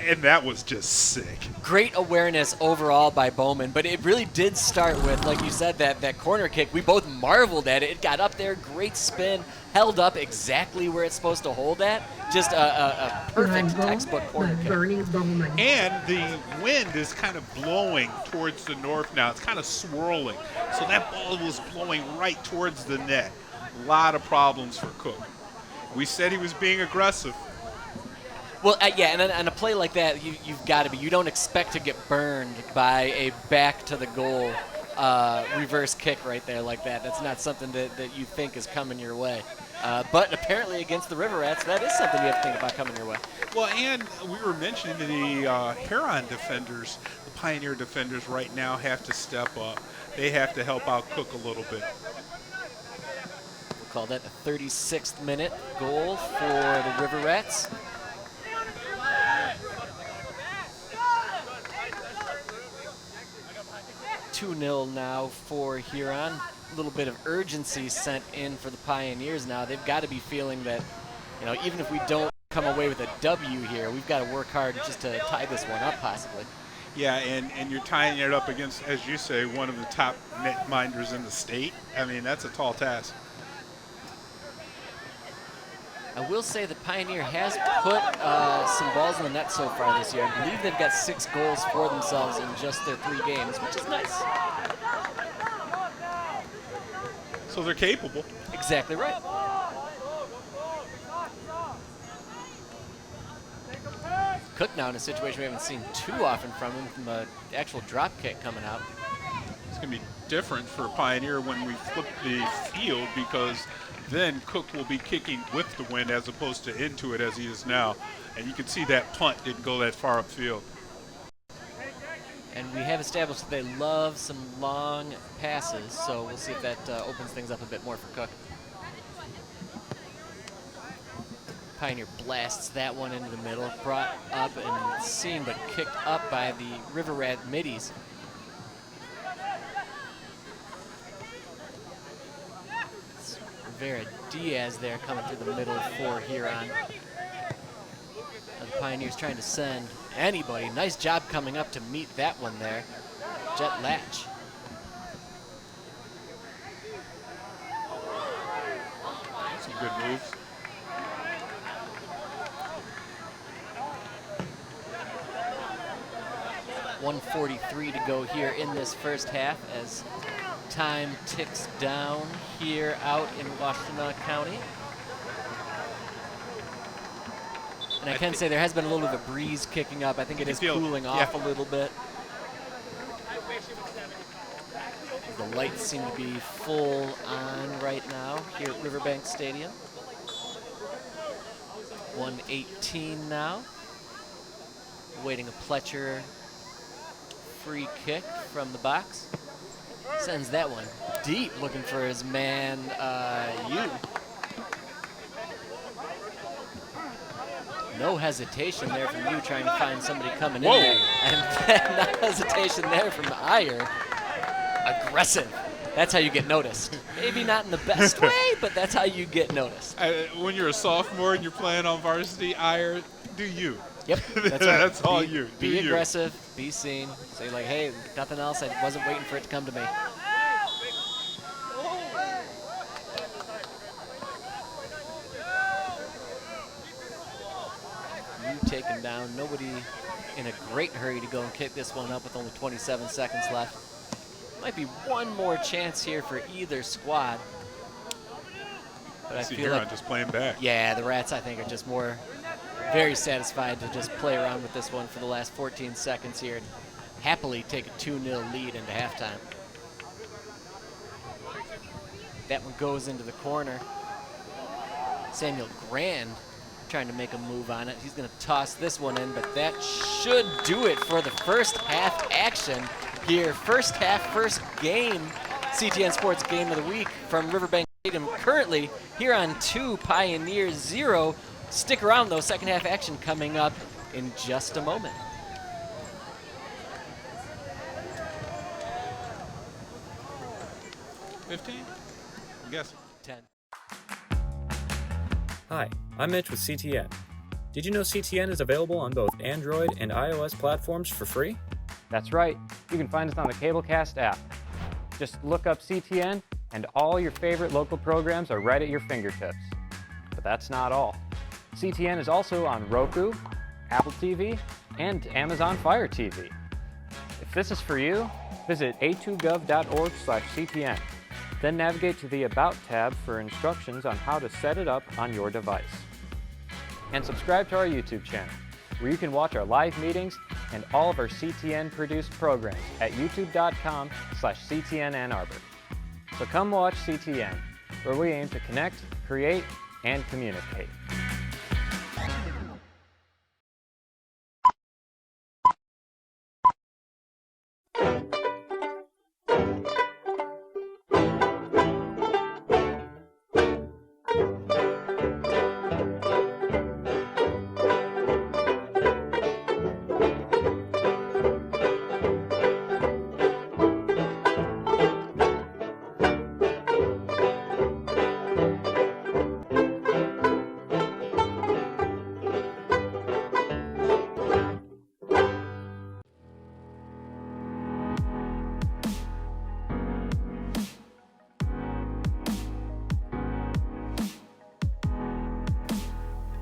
Speaker 2: and that was just sick.
Speaker 1: Great awareness overall by Bowman, but it really did start with, like you said, that corner kick. We both marveled at it. It got up there, great spin, held up exactly where it's supposed to hold at. Just a perfect textbook corner kick.
Speaker 2: And the wind is kind of blowing towards the north now. It's kind of swirling. So that ball was blowing right towards the net. A lot of problems for Cook. We said he was being aggressive.
Speaker 1: Well, yeah, and on a play like that, you've got to be. You don't expect to get burned by a back to the goal reverse kick right there like that. That's not something that you think is coming your way. But apparently against the River Rats, that is something you have to think about coming your way.
Speaker 2: Well, and we were mentioning the Huron defenders, the Pioneer defenders right now have to step up. They have to help out Cook a little bit.
Speaker 1: We'll call that a 36th minute goal for the River Rats. 2-0 now for Huron. A little bit of urgency sent in for the Pioneers now. They've got to be feeling that, you know, even if we don't come away with a W here, we've got to work hard just to tie this one up possibly.
Speaker 2: Yeah, and you're tying it up against, as you say, one of the top netminders in the state. I mean, that's a tall task.
Speaker 1: I will say the Pioneer has put some balls in the net so far this year. I believe they've got 6 goals for themselves in just their 3 games, which is nice.
Speaker 2: So they're capable.
Speaker 1: Exactly right. Cook now in a situation we haven't seen too often from him, from an actual drop kick coming out.
Speaker 2: It's going to be different for Pioneer when we flip the field, because then Cook will be kicking with the wind as opposed to into it as he is now. And you can see that punt didn't go that far upfield.
Speaker 1: And we have established that they love some long passes, so we'll see if that opens things up a bit more for Cook. Pioneer blasts that one into the middle, brought up and seen but kicked up by the River Rat middies. Rivera Diaz there coming through the middle for Huron. The Pioneers trying to send anybody. Nice job coming up to meet that one there. Jet Latch.
Speaker 2: Some good moves.
Speaker 1: .143 to go here in this first half as time ticks down here out in Washtenaw County. And I can say there has been a little bit of a breeze kicking up. I think it is cooling off a little bit. The lights seem to be full on right now here at Riverbank Stadium. 1:18 now. Waiting a Pletcher free kick from the box. Sends that one deep, looking for his man, Yu. No hesitation there from Yu trying to find somebody coming in there. And then no hesitation there from Iyer. Aggressive. That's how you get noticed. Maybe not in the best way, but that's how you get noticed.
Speaker 2: When you're a sophomore and you're playing on varsity, Iyer, do you.
Speaker 1: Yep, that's right.
Speaker 2: That's all you.
Speaker 1: Be aggressive, be seen. Say like, hey, nothing else. I wasn't waiting for it to come to me. You taken down. Nobody in a great hurry to go and kick this one up with only 27 seconds left. Might be one more chance here for either squad. But I feel like
Speaker 2: just playing back.
Speaker 1: Yeah, the Rats I think are just very satisfied to just play around with this one for the last 14 seconds here and happily take a 2-0 lead into halftime. That one goes into the corner. Samuel Grand trying to make a move on it. He's going to toss this one in, but that should do it for the first half action here. First half, first game, CTN Sports Game of the Week from Riverbank Stadium. Currently, Huron 2, Pioneers 0. Stick around, though. Second half action coming up in just a moment. $15? I'm guessing. 10.
Speaker 3: Hi, I'm Mitch with CTN. Did you know CTN is available on both Android and iOS platforms for free?
Speaker 4: That's right. You can find us on the Cablecast app. Just look up CTN and all your favorite local programs are right at your fingertips. But that's not all. CTN is also on Roku, Apple TV, and Amazon Fire TV. If this is for you, visit a2gov.org/CTN. Then navigate to the About tab for instructions on how to set it up on your device. And subscribe to our YouTube channel, where you can watch our live meetings and all of our CTN-produced programs at youtube.com/CTN Ann Arbor. So come watch CTN, where we aim to connect, create, and communicate.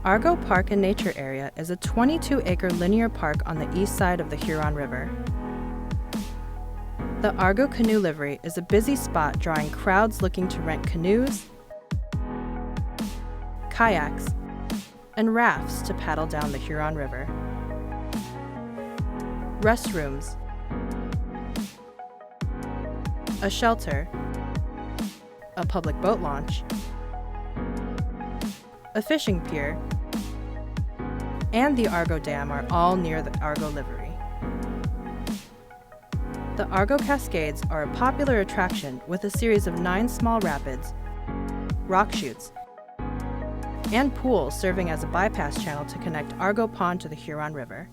Speaker 5: Argo Park and Nature Area is a 22-acre linear park on the east side of the Huron River. The Argo Canoe Livery is a busy spot drawing crowds looking to rent canoes, kayaks, and rafts to paddle down the Huron River. Restrooms, a shelter, a public boat launch, a fishing pier, and the Argo Dam are all near the Argo Livery. The Argo Cascades are a popular attraction with a series of 9 small rapids, rock chutes, and pools serving as a bypass channel to connect Argo Pond to the Huron River.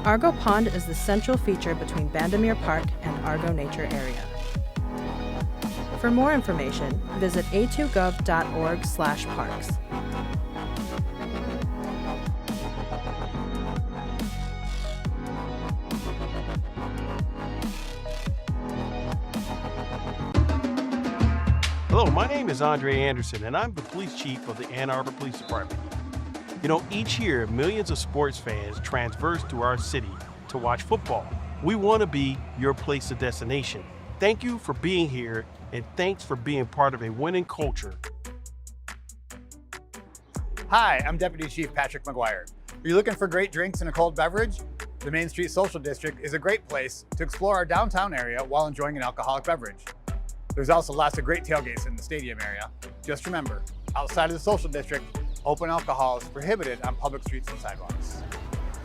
Speaker 5: Argo Pond is the central feature between Bandamere Park and Argo Nature Area. For more information, visit a2gov.org/parks.
Speaker 6: Hello, my name is Andre Anderson, and I'm the police chief of the Ann Arbor Police Department. You know, each year, millions of sports fans transverse to our city to watch football. We want to be your place of destination. Thank you for being here, and thanks for being part of a winning culture.
Speaker 7: Hi, I'm Deputy Chief Patrick McGuire. Are you looking for great drinks and a cold beverage? The Main Street Social District is a great place to explore our downtown area while enjoying an alcoholic beverage. There's also lots of great tailgates in the stadium area. Just remember, outside of the Social District, open alcohol is prohibited on public streets and sidewalks.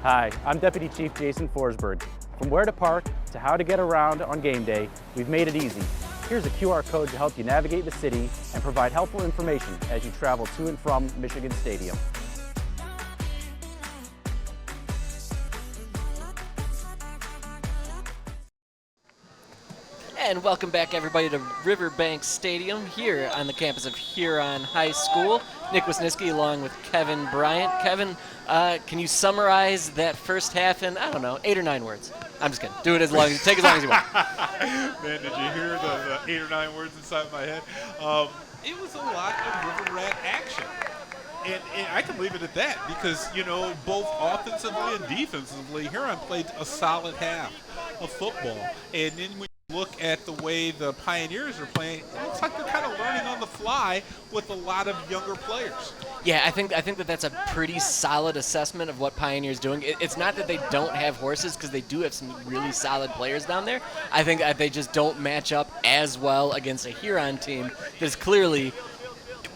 Speaker 8: Hi, I'm Deputy Chief Jason Forsberg. From where to park to how to get around on game day, we've made it easy. Here's a QR code to help you navigate the city and provide helpful information as you travel to and from Michigan Stadium.
Speaker 1: And welcome back, everybody, to Riverbank Stadium here on the campus of Huron High School. Nick Wisniewski along with Kevin Bryant. Kevin, can you summarize that first half in, I don't know, 8 or 9 words? I'm just kidding. Do it take as long as you want.
Speaker 2: Man, did you hear the 8 or 9 words inside my head? It was a lot of River Rat action. And I can leave it at that because, you know, both offensively and defensively, Huron played a solid half of football. And then when you look at the way the Pioneers are playing, it looks like they're kind of learning on the fly with a lot of younger players.
Speaker 1: Yeah, I think that's a pretty solid assessment of what Pioneer's doing. It's not that they don't have horses, because they do have some really solid players down there. I think they just don't match up as well against a Huron team that's clearly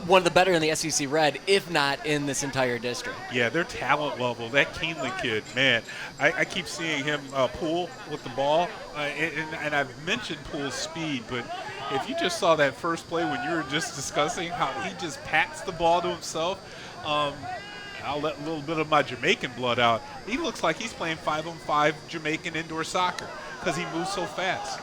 Speaker 1: one of the better in the SEC Red, if not in this entire district.
Speaker 2: Yeah, their talent level, that Keeneland kid, man, I keep seeing him pull with the ball, and I've mentioned Poole's speed, but if you just saw that first play when you were just discussing how he just pats the ball to himself, I'll let a little bit of my Jamaican blood out. He looks like he's playing 5-on-5 Jamaican indoor soccer because he moves so fast.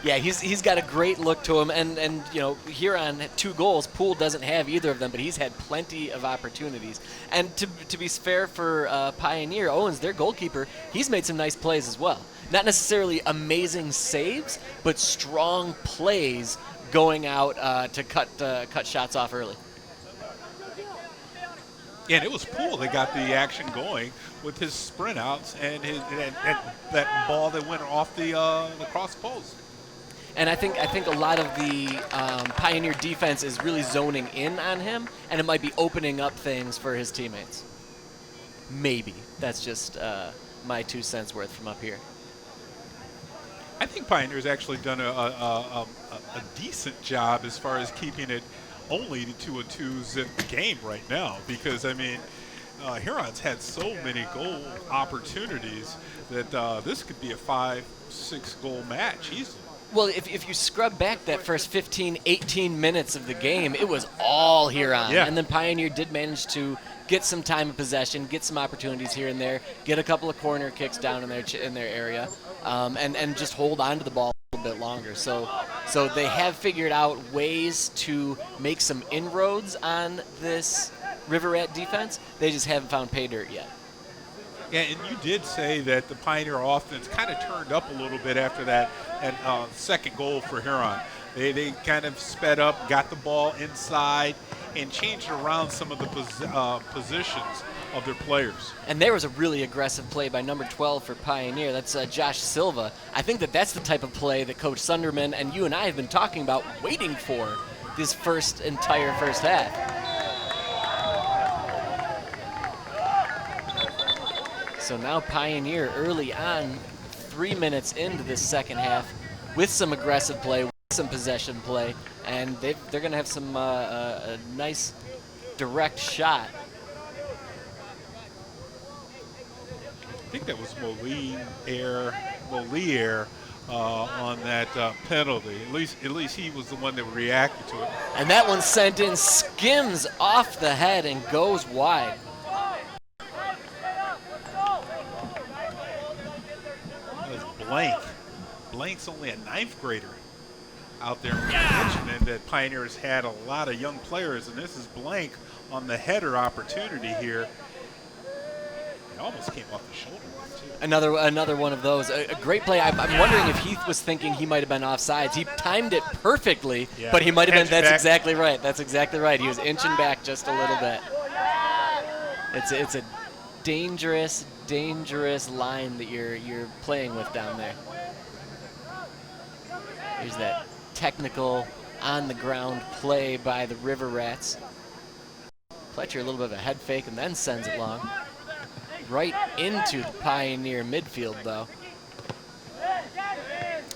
Speaker 1: Yeah, he's got a great look to him, and you know, Huron had 2 goals. Poole doesn't have either of them, but he's had plenty of opportunities. And to be fair for Pioneer, Owens, their goalkeeper, he's made some nice plays as well. Not necessarily amazing saves, but strong plays going out to cut shots off early.
Speaker 2: Yeah, and it was Poole that got the action going with his sprint outs and that ball that went off the cross post.
Speaker 1: And I think a lot of the Pioneer defense is really zoning in on him, and it might be opening up things for his teammates. Maybe. That's just my 2 cents worth from up here.
Speaker 2: I think Pioneer's actually done a decent job as far as keeping it only to a 2-zip game right now, because, I mean, Huron's had so many goal opportunities that this could be a 5-6 goal match easily.
Speaker 1: Well, if you scrub back that first 15, 18 minutes of the game, it was all Huron.
Speaker 2: Yeah.
Speaker 1: And then Pioneer did manage to get some time of possession, get some opportunities here and there, get a couple of corner kicks down in their area, and just hold on to the ball a little bit longer. So they have figured out ways to make some inroads on this River Rat defense. They just haven't found pay dirt yet.
Speaker 2: Yeah, and you did say that the Pioneer offense kind of turned up a little bit after that second goal for Huron. They kind of sped up, got the ball inside, and changed around some of the positions of their players.
Speaker 1: And there was a really aggressive play by number 12 for Pioneer. That's Josh Silva. I think that's the type of play that Coach Sunderman and you and I have been talking about, waiting for this entire first half. So now Pioneer early on, 3 minutes into this second half, with some aggressive play, with some possession play, and they're going to have some a nice direct shot.
Speaker 2: I think that was Moliere on that penalty. At least he was the one that reacted to it.
Speaker 1: And that one sent in, skims off the head and goes wide.
Speaker 2: Blank's only a 9th grader out there. Mentioning that Pioneers had a lot of young players, and this is Blank on the header opportunity here. It almost came off the shoulder, too.
Speaker 1: Another one of those. A great play. I'm wondering if Heath was thinking he might have been offsides. He timed it perfectly, but he might have been. That's back. Exactly right. That's exactly right. He was inching back just a little bit. It's a dangerous line that you're playing with down there. Here's that technical on-the-ground play by the River Rats. Fletcher a little bit of a head fake and then sends it long. Right into the Pioneer midfield, though.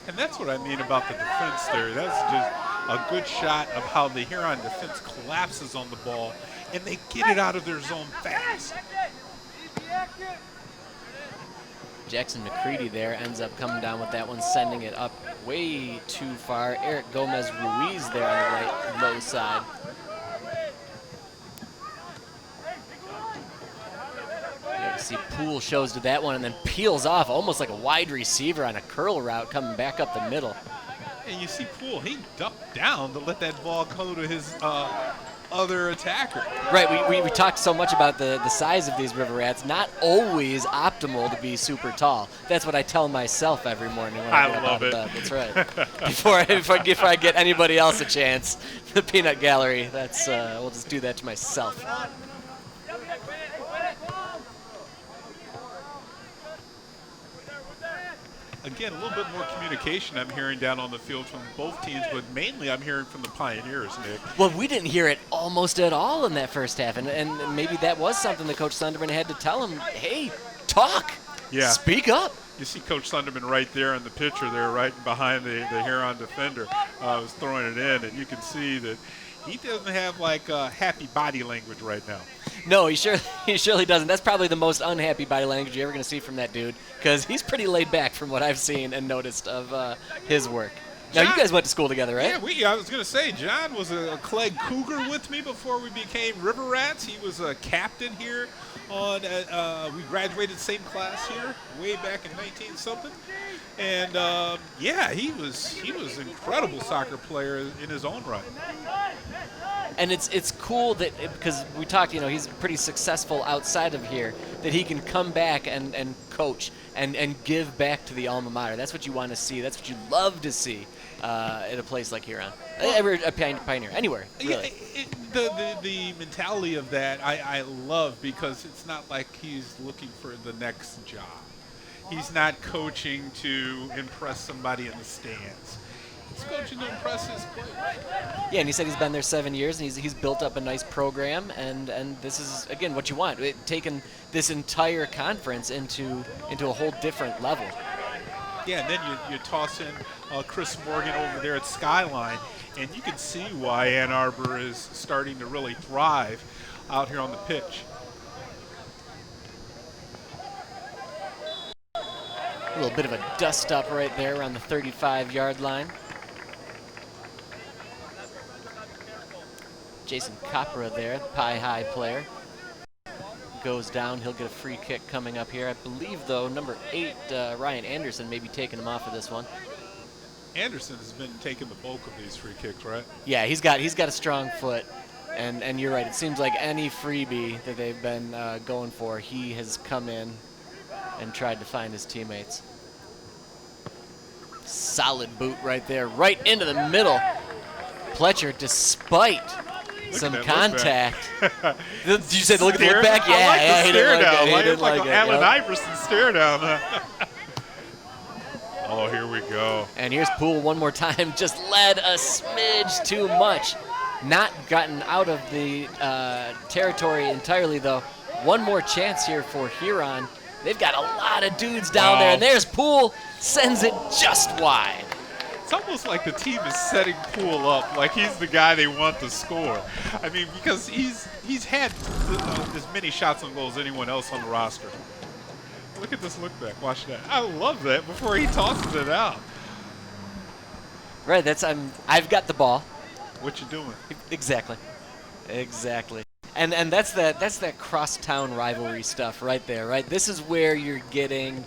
Speaker 2: And that's what I mean about the defense there. That's just a good shot of how the Huron defense collapses on the ball, and they get it out of their zone fast.
Speaker 1: Jackson McCready there ends up coming down with that one, sending it up way too far. Eric Gomez-Ruiz there on the right low side. You see Poole shows to that one and then peels off almost like a wide receiver on a curl route coming back up the middle.
Speaker 2: And you see Poole, he ducked down to let that ball go to his other attacker.
Speaker 1: Right, we talked so much about the size of these River Rats. Not always optimal to be super tall. That's what I tell myself every morning when I get out of bed. That's right. Before I get anybody else a chance, the peanut gallery. That's we'll just do that to myself.
Speaker 2: Again, a little bit more communication I'm hearing down on the field from both teams, but mainly I'm hearing from the Pioneers, Nick.
Speaker 1: Well, we didn't hear it almost at all in that first half, and maybe that was something that Coach Sunderman had to tell him, hey, talk, speak up.
Speaker 2: You see Coach Sunderman right there in the picture there, right behind the Huron defender, was throwing it in, and you can see that he doesn't have like happy body language right now.
Speaker 1: No, he surely doesn't. That's probably the most unhappy body language you're ever going to see from that dude, because he's pretty laid back from what I've seen and noticed of his work. Now, you guys went to school together, right?
Speaker 2: Yeah, I was going to say, John was a Clegg Cougar with me before we became River Rats. He was a captain here on, we graduated same class here way back in 19-something. And, he was an incredible soccer player in his own right.
Speaker 1: And it's cool that, because we talked, he's pretty successful outside of here, that he can come back and coach and give back to the alma mater. That's what you want to see. That's what you love to see at a place like Huron. A Pioneer, anywhere, really.
Speaker 2: Yeah, the mentality of that I love, because it's not like he's looking for the next job. He's not coaching to impress somebody in the stands. He's coaching to impress his players.
Speaker 1: Yeah, and he said he's been there 7 years, and he's built up a nice program, and this is, again, what you want. Taking this entire conference into a whole different level.
Speaker 2: Yeah, and then you toss in Chris Morgan over there at Skyline, and you can see why Ann Arbor is starting to really thrive out here on the pitch.
Speaker 1: A little bit of a dust up right there around the 35-yard line. Jason Capra there, the Pie High player, goes down. He'll get a free kick coming up here. I believe, though, number 8, Ryan Anderson, may be taking him off of this one.
Speaker 2: Anderson has been taking the bulk of these free kicks, right?
Speaker 1: Yeah, he's got a strong foot, and you're right. It seems like any freebie that they've been going for, he has come in and tried to find his teammates. Solid boot right there, right into the middle. Pletcher, despite some contact. Did you say look at the look back? Yeah,
Speaker 2: I like the
Speaker 1: he
Speaker 2: stare
Speaker 1: didn't
Speaker 2: down.
Speaker 1: like it. He didn't
Speaker 2: like
Speaker 1: like
Speaker 2: an
Speaker 1: it.
Speaker 2: Allen
Speaker 1: Yep.
Speaker 2: Iverson stare down. Oh, here we go.
Speaker 1: And here's Poole one more time, just led a smidge too much. Not gotten out of the territory entirely, though. One more chance here for Huron. They've got a lot of dudes down there, and there's Poole, sends it just wide.
Speaker 2: It's almost like the team is setting Poole up like he's the guy they want to score. I mean, because he's had as many shots on goal as anyone else on the roster. Look at this look back. Watch that. I love that before he tosses it out.
Speaker 1: Right, I've got the ball.
Speaker 2: What you doing?
Speaker 1: Exactly. And that's that crosstown rivalry stuff right there, right? This is where you're getting.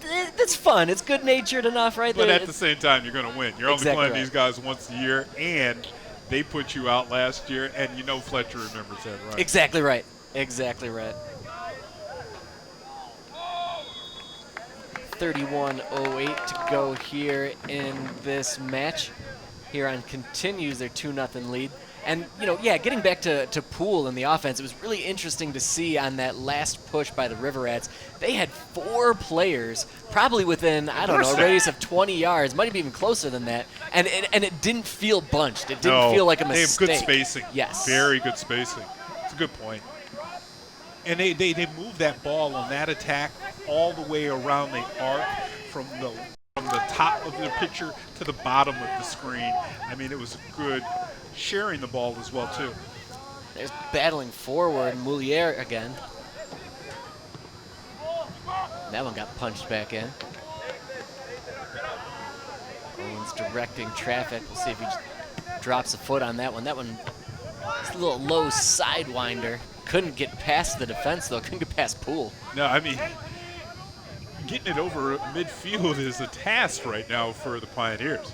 Speaker 1: It's fun. It's good-natured enough, right?
Speaker 2: But at the same time, you're going to win. You're only
Speaker 1: Exactly
Speaker 2: playing
Speaker 1: right.
Speaker 2: these guys once a year, and they put you out last year, and you know Fletcher remembers that, right?
Speaker 1: Exactly right. 31:08 to go here in this match. Huron continues their 2-0 lead. And, getting back to Poole in the offense, it was really interesting to see on that last push by the River Rats. They had 4 players, probably within, a radius of 20 yards, might be even closer than that, and it didn't feel bunched. It didn't feel like a mistake.
Speaker 2: They have good spacing.
Speaker 1: Yes.
Speaker 2: Very good spacing. It's a good point. And they moved that ball on that attack all the way around the arc from the top of the picture to the bottom of the screen. I mean, it was good sharing the ball as well, too.
Speaker 1: There's battling forward, Moulier again. That one got punched back in. Owens directing traffic. We'll see if he just drops a foot on that one. That one is a little low sidewinder. Couldn't get past the defense, though. Couldn't get past Poole.
Speaker 2: No, I mean, getting it over midfield is a task right now for the Pioneers.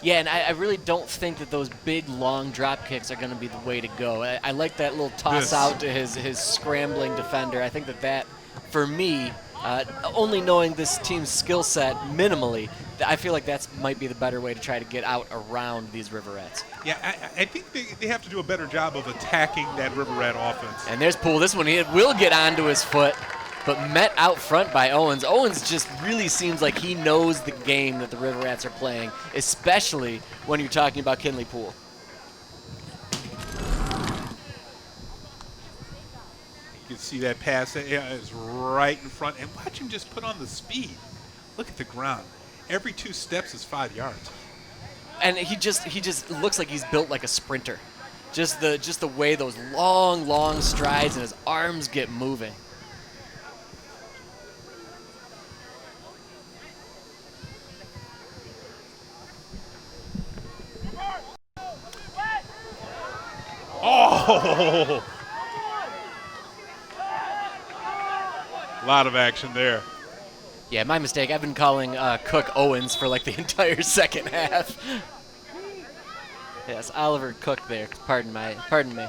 Speaker 1: Yeah, and I really don't think that those big, long drop kicks are going to be the way to go. I like that little toss out to his scrambling defender. I think that for me, only knowing this team's skill set minimally, I feel like that might be the better way to try to get out around these River Rats.
Speaker 2: Yeah, I think they have to do a better job of attacking that River Rat offense.
Speaker 1: And there's Poole. This one, he will get onto his foot, but met out front by Owens. Owens just really seems like he knows the game that the River Rats are playing, especially when you're talking about Kinley Poole.
Speaker 2: You can see that pass is right in front. And watch him just put on the speed. Look at the ground. Every 2 steps is 5 yards.
Speaker 1: And he just looks like he's built like a sprinter. Just the way those long strides and his arms get moving.
Speaker 2: Oh! A lot of action there.
Speaker 1: Yeah, my mistake. I've been calling Cook Owens for like the entire second half. Yes, Oliver Cook there. Pardon me.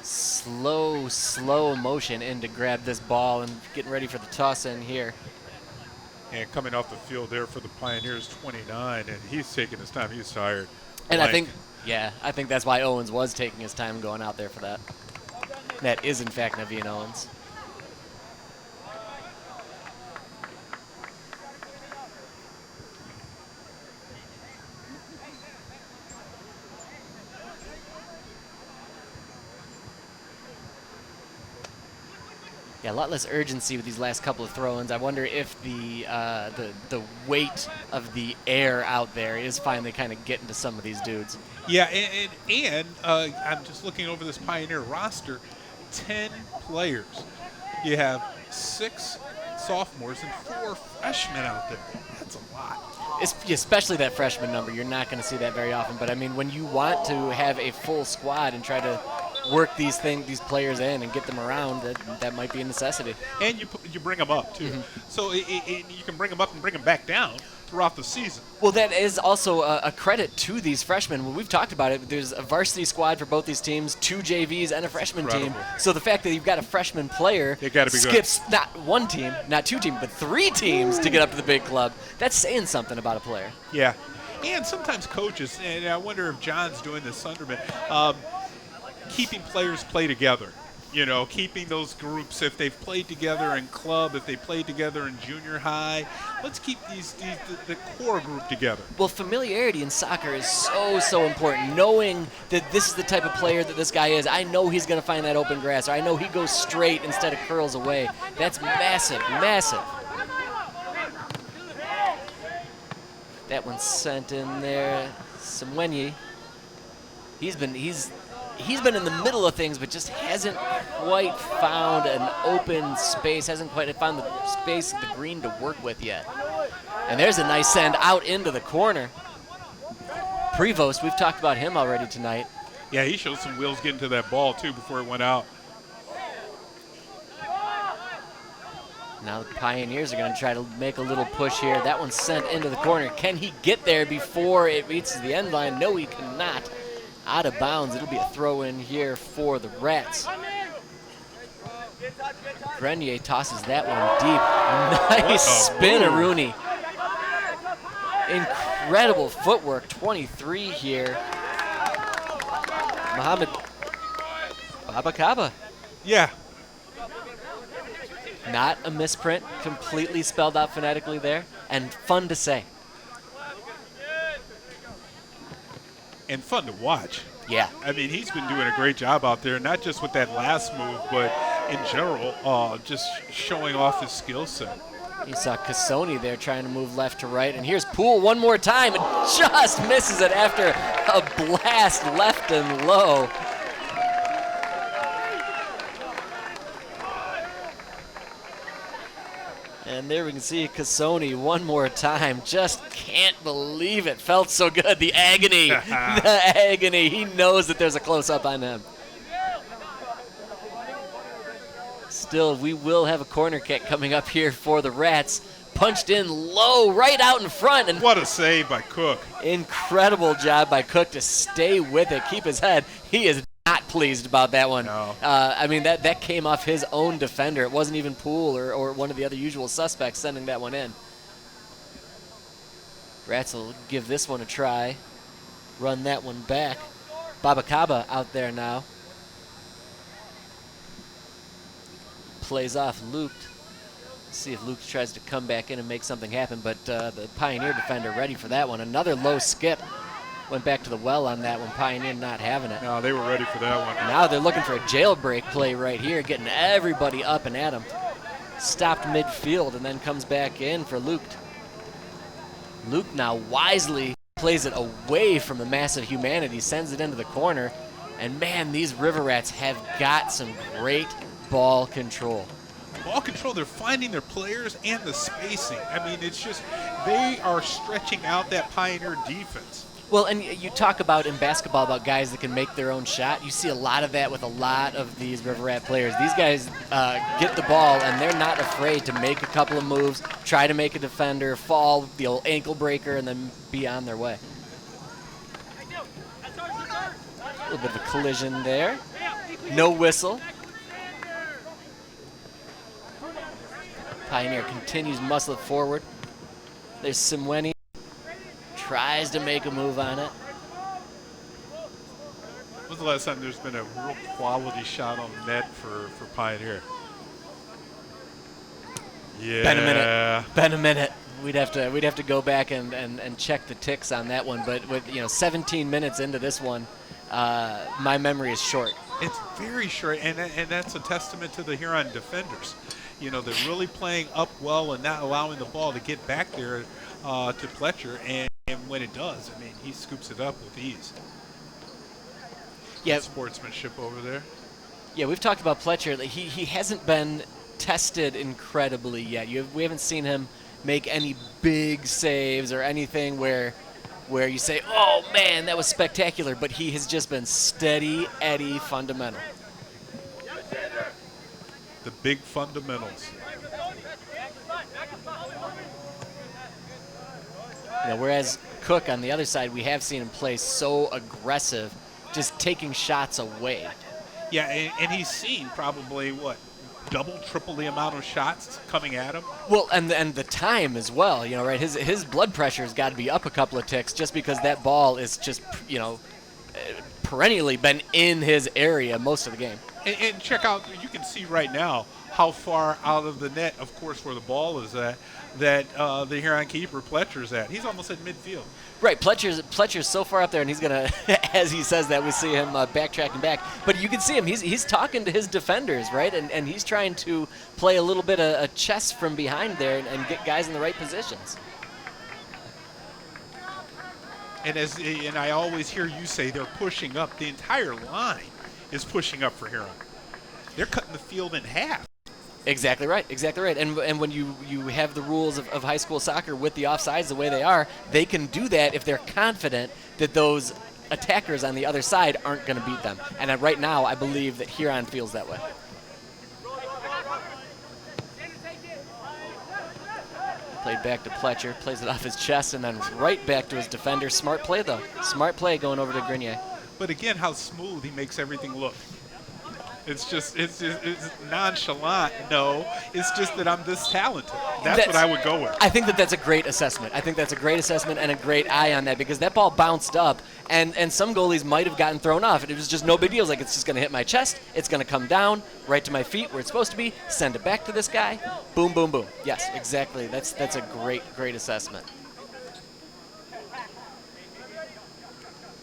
Speaker 1: Slow motion in to grab this ball and getting ready for the toss in here.
Speaker 2: And coming off the field there for the Pioneers, 29, and he's taking his time. He's tired.
Speaker 1: And I think that's why Owens was taking his time going out there for that. That is, in fact, Naveen Owens. Yeah, a lot less urgency with these last couple of throw-ins. I wonder if the weight of the air out there is finally kind of getting to some of these dudes.
Speaker 2: Yeah, and I'm just looking over this Pioneer roster, 10 players. You have 6 sophomores and 4 freshmen out there. That's a lot.
Speaker 1: Especially that freshman number. You're not going to see that very often. But, I mean, when you want to have a full squad and try to work these players in and get them around, that might be a necessity.
Speaker 2: And you bring them up, too. So you can bring them up and bring them back down throughout the season.
Speaker 1: Well, that is also a credit to these freshmen. When we've talked about it, there's a varsity squad for both these teams, 2 JVs and a freshman team. So the fact that you've got a freshman player skips not 1 team, not 2 teams, but 3 teams to get up to the big club, that's saying something about a player.
Speaker 2: Yeah. And sometimes coaches, and I wonder if John's doing this, Sunderman, keeping players play together. You know, keeping those groups, if they've played together in club, if they played together in junior high, let's keep the core group together.
Speaker 1: Well, familiarity in soccer is so important. Knowing that this is the type of player that this guy is. I know he's going to find that open grass, or I know he goes straight instead of curls away. That's massive, massive. That one's sent in there. Simwenyi. He's been in the middle of things, but just hasn't quite found an open space, hasn't quite found the space of the green to work with yet. And there's a nice send out into the corner. Prevost, we've talked about him already tonight.
Speaker 2: Yeah, he showed some wheels getting to that ball, too, before it went out.
Speaker 1: Now the Pioneers are going to try to make a little push here. That one's sent into the corner. Can he get there before it reaches the end line? No, he cannot. Out of bounds. It'll be a throw in here for the Rats. Grenier tosses that one deep. Nice spin-a-rooney. Incredible footwork. 23 here. Muhammad Babakaba.
Speaker 2: Yeah.
Speaker 1: Not a misprint. Completely spelled out phonetically there. And fun to say.
Speaker 2: And fun to watch.
Speaker 1: Yeah.
Speaker 2: I mean, he's been doing a great job out there, not just with that last move, but in general, just showing off his skill set.
Speaker 1: You saw Cassoni there trying to move left to right, and here's Poole one more time and just misses it after a blast left and low. And there we can see Cassoni one more time. Just can't believe it. Felt so good. The agony. The agony. He knows that there's a close-up on him. Still, we will have a corner kick coming up here for the Rats. Punched in low, right out in front. And
Speaker 2: what a save by Cook.
Speaker 1: Incredible job by Cook to stay with it, keep his head. He is not pleased about that one.
Speaker 2: No.
Speaker 1: I mean, that came off his own defender. It wasn't even Poole or one of the other usual suspects sending that one in. Rats will give this one a try. Run that one back. Babakaba out there now. Plays off Luke. See if Luke tries to come back in and make something happen, but the Pioneer defender ready for that one. Another low skip. Went back to the well on that one. Pioneer not having it.
Speaker 2: No, they were ready for that one.
Speaker 1: Now they're looking for a jailbreak play right here, getting everybody up and at him. Stopped midfield and then comes back in for Luke. Luke now wisely plays it away from the massive humanity, sends it into the corner. And man, these River Rats have got some great ball control.
Speaker 2: Ball control, they're finding their players and the spacing. I mean, it's just, they are stretching out that Pioneer defense.
Speaker 1: Well, and you talk about in basketball about guys that can make their own shot. You see a lot of that with a lot of these River Rat players. These guys get the ball, and they're not afraid to make a couple of moves, try to make a defender, fall, the old ankle breaker, and then be on their way. A little bit of a collision there. No whistle. Pioneer continues muscle it forward. There's Simweni. Tries to make a move on it.
Speaker 2: When's the last time there's been a real quality shot on net for Pioneer? Yeah.
Speaker 1: Been a minute. We'd have to go back and check the ticks on that one. But with 17 minutes into this one, my memory is short.
Speaker 2: It's very short, and that's a testament to the Huron defenders. They're really playing up well and not allowing the ball to get back there to Pletcher, and when it does, I mean, he scoops it up with ease.
Speaker 1: Yeah,
Speaker 2: good sportsmanship over there.
Speaker 1: Yeah, we've talked about Pletcher. He hasn't been tested incredibly yet. We haven't seen him make any big saves or anything where you say, oh man, that was spectacular, but he has just been steady Eddie fundamental.
Speaker 2: The big fundamentals.
Speaker 1: Whereas Cook on the other side, we have seen him play so aggressive, just taking shots away.
Speaker 2: Yeah, and he's seen probably, double, triple the amount of shots coming at him.
Speaker 1: Well, and the time as well, right? His blood pressure has got to be up a couple of ticks just because that ball is just, perennially been in his area most of the game.
Speaker 2: And check out, you can see right now how far out of the net, of course, where the ball is at, that the Huron keeper Pletcher's at. He's almost at midfield.
Speaker 1: Right, Pletcher's so far up there, and he's gonna, as he says that, we see him backtracking back. But you can see him; he's talking to his defenders, right, and he's trying to play a little bit of chess from behind there and get guys in the right positions.
Speaker 2: And I always hear you say they're pushing up. The entire line is pushing up for Huron. They're cutting the field in half.
Speaker 1: Exactly right. And when you have the rules of high school soccer with the offsides the way they are, they can do that if they're confident that those attackers on the other side aren't going to beat them. And right now, I believe that Huron feels that way. Played back to Pletcher, plays it off his chest, and then right back to his defender. Smart play, though. Smart play going over to Grenier.
Speaker 2: But again, how smooth he makes everything look. It's nonchalant. No, it's just that I'm this talented. That's what I would go with.
Speaker 1: I think that's a great assessment. And a great eye on that because that ball bounced up, and some goalies might have gotten thrown off. It was just no big deal. It's like, it's just going to hit my chest. It's going to come down right to my feet where it's supposed to be. Send it back to this guy. Boom, boom, boom. Yes, exactly. That's a great assessment.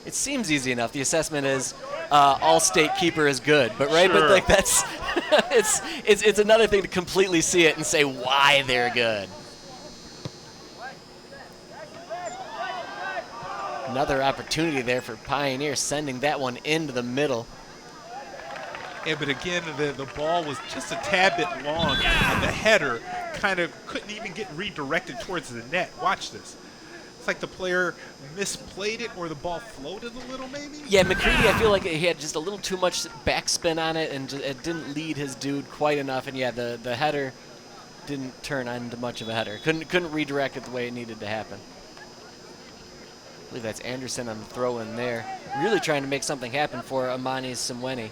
Speaker 1: It seems easy enough. The assessment is all-state keeper is good, but right,
Speaker 2: sure.
Speaker 1: But like that's it's another thing to completely see it and say why they're good. Another opportunity there for Pioneer, sending that one into the middle.
Speaker 2: Yeah, but again, the ball was just a tad bit long, and the header kind of couldn't even get redirected towards the net. Watch this. It's like the player misplayed it or the ball floated a little maybe?
Speaker 1: Yeah, McCready, I feel like he had just a little too much backspin on it and it didn't lead his dude quite enough. And yeah, the header didn't turn into much of a header. Couldn't redirect it the way it needed to happen. I believe that's Anderson on the throw in there. Really trying to make something happen for Amani Simweni.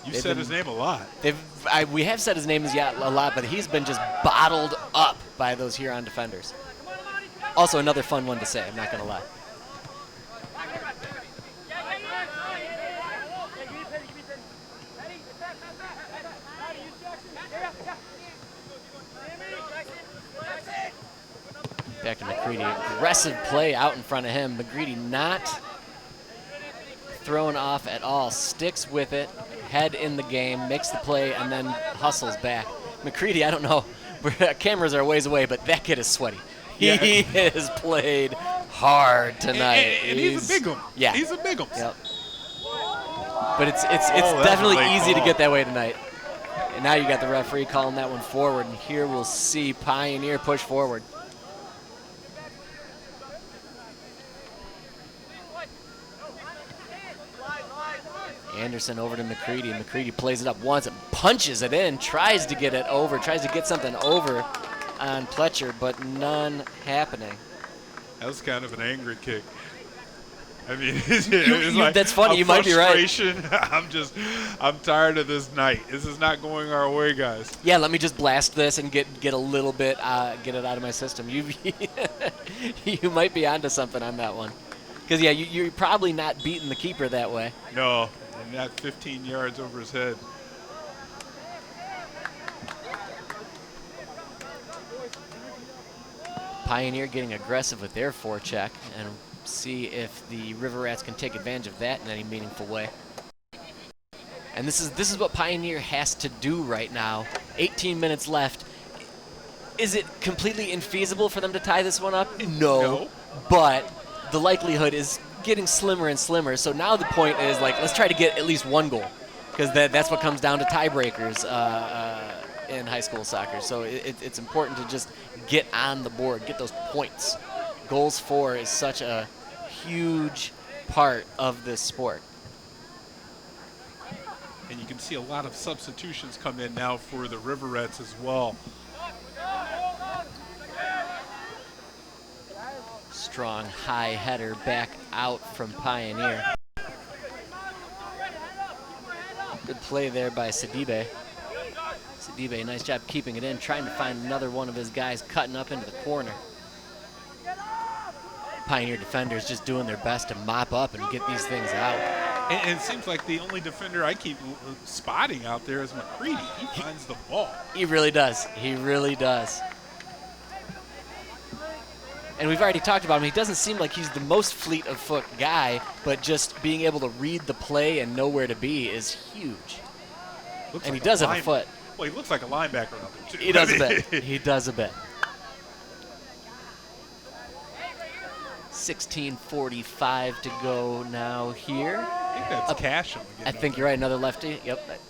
Speaker 2: You've said his name a lot.
Speaker 1: We have said his name a lot, but he's been just bottled up by those Huron defenders. Also, another fun one to say, I'm not going to lie. Back to McCready. Aggressive play out in front of him. McCready not thrown off at all. Sticks with it, head in the game, makes the play, and then hustles back. McCready, I don't know. Cameras are a ways away, but that kid is sweaty.
Speaker 2: Yeah.
Speaker 1: He has played hard tonight.
Speaker 2: And he's a big one.
Speaker 1: Yeah.
Speaker 2: He's a big one.
Speaker 1: Yep. But it's definitely easy to get that way tonight. And now you got the referee calling that one forward, and here we'll see Pioneer push forward. Anderson over to McCready. McCready plays it up once and punches it in, tries to get it over, tries to get something over on Pletcher, but none happening.
Speaker 2: That was kind of an angry kick. I mean, it's like
Speaker 1: that's funny. You might be right.
Speaker 2: I'm tired of this night. This is not going our way, guys.
Speaker 1: Yeah, let me just blast this and get a little bit, get it out of my system. You might be onto something on that one. Because, yeah, you're probably not beating the keeper that way.
Speaker 2: No, and not 15 yards over his head.
Speaker 1: Pioneer getting aggressive with their forecheck, and see if the River Rats can take advantage of that in any meaningful way. And this is what Pioneer has to do right now. 18 minutes left. Is it completely infeasible for them to tie this one up? No. But the likelihood is getting slimmer and slimmer. So now the point is, like, let's try to get at least one goal, because that's what comes down to tiebreakers in high school soccer. So it's important to just get on the board, get those points. Goals for is such a huge part of this sport.
Speaker 2: And you can see a lot of substitutions come in now for the River Rats as well.
Speaker 1: Strong high header back out from Pioneer. Good play there by Sidibe. Sidibe, nice job keeping it in, trying to find another one of his guys cutting up into the corner. Pioneer defenders just doing their best to mop up and get these things out.
Speaker 2: And it seems like the only defender I keep spotting out there is McCready. He finds the ball.
Speaker 1: He really does. He really does. And we've already talked about him. He doesn't seem like he's the most fleet of foot guy, but just being able to read the play and know where to be is huge.
Speaker 2: Looks
Speaker 1: and
Speaker 2: like
Speaker 1: he does have a foot.
Speaker 2: Well, he looks like a linebacker out there, too.
Speaker 1: He does a bit. He does a bit. 16:45 to go now here.
Speaker 2: I think that's Cash.
Speaker 1: I think you're right, another lefty. Yep.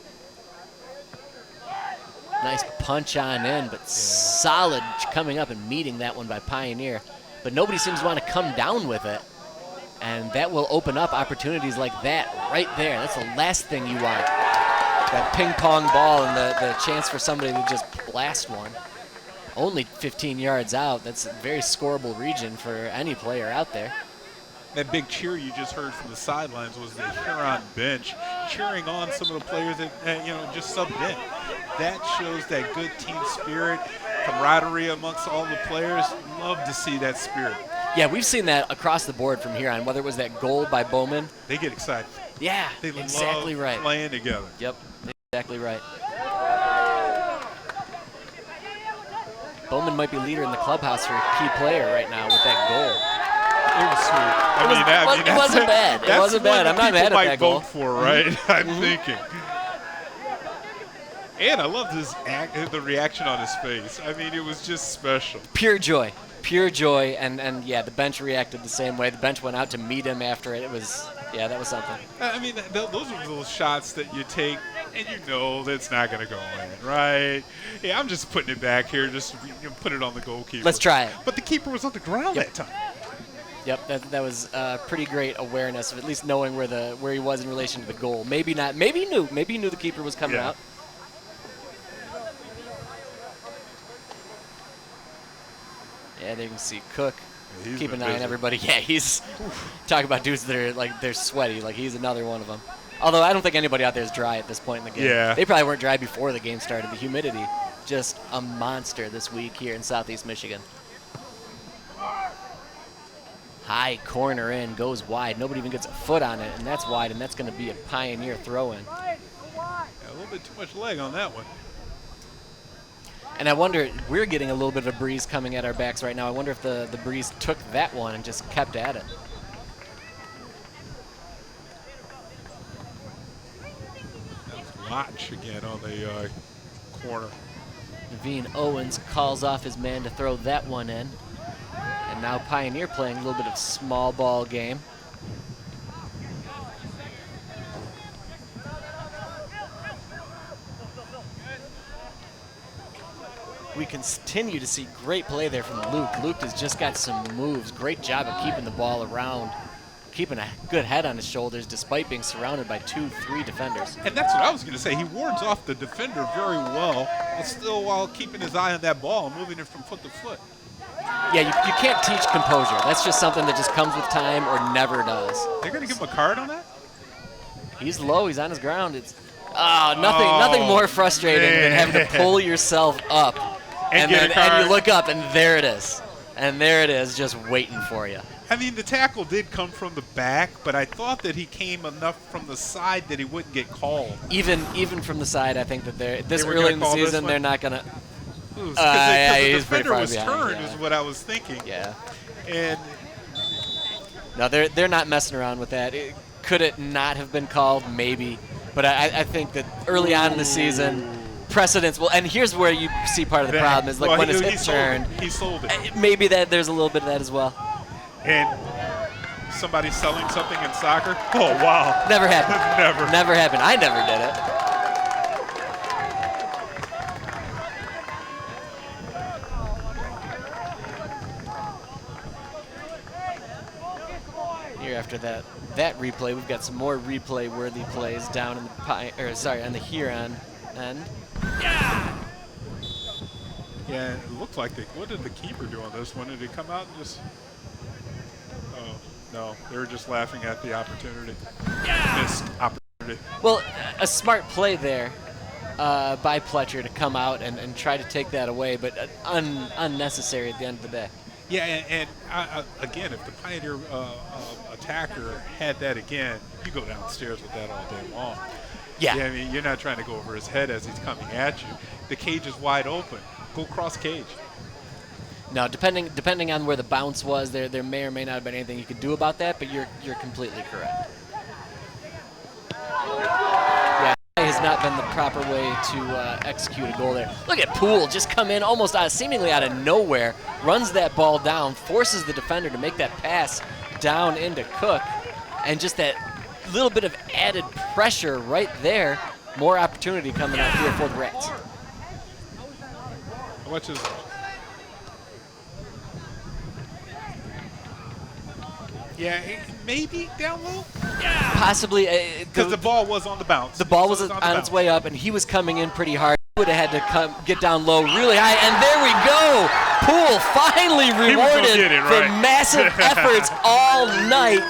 Speaker 1: Nice punch on in, but solid coming up and meeting that one by Pioneer. But nobody seems to want to come down with it. And that will open up opportunities like that right there. That's the last thing you want. That ping pong ball and the chance for somebody to just blast one. Only 15 yards out. That's a very scoreable region for any player out there.
Speaker 2: That big cheer you just heard from the sidelines was the Huron bench cheering on some of the players that just subbed in. That shows that good team spirit, camaraderie amongst all the players. Love to see that spirit.
Speaker 1: Yeah, we've seen that across the board from here on, whether it was that goal by Bowman.
Speaker 2: They get excited.
Speaker 1: Yeah,
Speaker 2: they
Speaker 1: exactly
Speaker 2: love
Speaker 1: right.
Speaker 2: Playing together.
Speaker 1: Yep, exactly right. Bowman might be leader in the clubhouse for a key player right now with that goal.
Speaker 2: It was sweet.
Speaker 1: It wasn't bad. It wasn't bad. I'm not mad at that goal.
Speaker 2: Vote for, right? I'm thinking. And I loved the reaction on his face. I mean, it was just special.
Speaker 1: Pure joy. Pure joy. And yeah, the bench reacted the same way. The bench went out to meet him after it. It was, yeah, that was something.
Speaker 2: I mean, those are those shots that you take and you know that's not going to go in, right? Yeah, I'm just putting it back here, just put it on the goalkeeper.
Speaker 1: Let's try it.
Speaker 2: But the keeper was on the ground that time.
Speaker 1: Yep, that was pretty great awareness of at least knowing where he was in relation to the goal. Maybe not. Maybe he knew. Maybe he knew the keeper was coming out. Yeah, there you can see Cook.
Speaker 2: Yeah,
Speaker 1: keep an eye on everybody. Yeah, he's talking about dudes that are like they're sweaty. Like he's another one of them. Although I don't think anybody out there is dry at this point in the game.
Speaker 2: Yeah.
Speaker 1: They probably weren't dry before the game started. The humidity, just a monster this week here in Southeast Michigan. High corner in, goes wide. Nobody even gets a foot on it, and that's wide, and that's going to be a Pioneer throw-in.
Speaker 2: Yeah, a little bit too much leg on that one.
Speaker 1: And I wonder, we're getting a little bit of a breeze coming at our backs right now. I wonder if the breeze took that one and just kept at it.
Speaker 2: That was Lotch again on the corner.
Speaker 1: Naveen Owens calls off his man to throw that one in. And now Pioneer playing a little bit of small ball game. We continue to see great play there from Luke. Luke has just got some moves. Great job of keeping the ball around, keeping a good head on his shoulders despite being surrounded by 2-3 defenders.
Speaker 2: And that's what I was going to say. He wards off the defender very well, but still while keeping his eye on that ball and moving it from foot to foot.
Speaker 1: Yeah, you can't teach composure. That's just something that just comes with time or never does.
Speaker 2: They're going to give him a card on that?
Speaker 1: He's low. He's on his ground. It's nothing more frustrating than having to pull yourself up. And you look up, and there it is. And there it is, just waiting for you.
Speaker 2: I mean, the tackle did come from the back, but I thought that he came enough from the side that he wouldn't get called.
Speaker 1: Even from the side, I think that this
Speaker 2: They were
Speaker 1: early
Speaker 2: gonna
Speaker 1: in the
Speaker 2: call this
Speaker 1: season,
Speaker 2: one?
Speaker 1: they're not going to.
Speaker 2: Because
Speaker 1: Yeah,
Speaker 2: the
Speaker 1: he's pretty
Speaker 2: defender
Speaker 1: far
Speaker 2: was
Speaker 1: behind,
Speaker 2: turned,
Speaker 1: yeah.
Speaker 2: is what I was thinking.
Speaker 1: Yeah.
Speaker 2: And
Speaker 1: No, they're not messing around with that. Could it not have been called? Maybe. But I think that early on in the season, precedence will. And here's where you see part of the problem is like when his hip turned.
Speaker 2: He sold it.
Speaker 1: Maybe there's a little bit of that as well.
Speaker 2: And somebody selling something in soccer? Oh, wow.
Speaker 1: Never happened.
Speaker 2: Never.
Speaker 1: Never happened. I never did it. Here after that replay, we've got some more replay-worthy plays down in the on the Huron end.
Speaker 2: Yeah, it looked like what did the keeper do on this one? Did he come out and just? Oh no, they were just laughing at the opportunity. Missed opportunity.
Speaker 1: Well, a smart play there by Pletcher to come out and try to take that away, but unnecessary at the end of the day.
Speaker 2: Yeah, and again, if the Pioneer attacker had that again, you go downstairs with that all day long.
Speaker 1: Yeah.
Speaker 2: I mean, you're not trying to go over his head as he's coming at you. The cage is wide open. Go cross cage.
Speaker 1: No, depending on where the bounce was, there may or may not have been anything you could do about that, but you're completely correct. Yeah, it has not been the proper way to execute a goal there. Look at Poole just come in almost seemingly out of nowhere, runs that ball down, forces the defender to make that pass down into Cook, and just that little bit of added pressure right there. More opportunity coming out here for the Reds.
Speaker 2: Watch his. Yeah, maybe down low.
Speaker 1: Possibly.
Speaker 2: Because the ball was on the bounce.
Speaker 1: The ball was on its way up, and he was coming in pretty hard. He would have had to get down low really high, and there we go. Poole finally rewarded for massive efforts all night,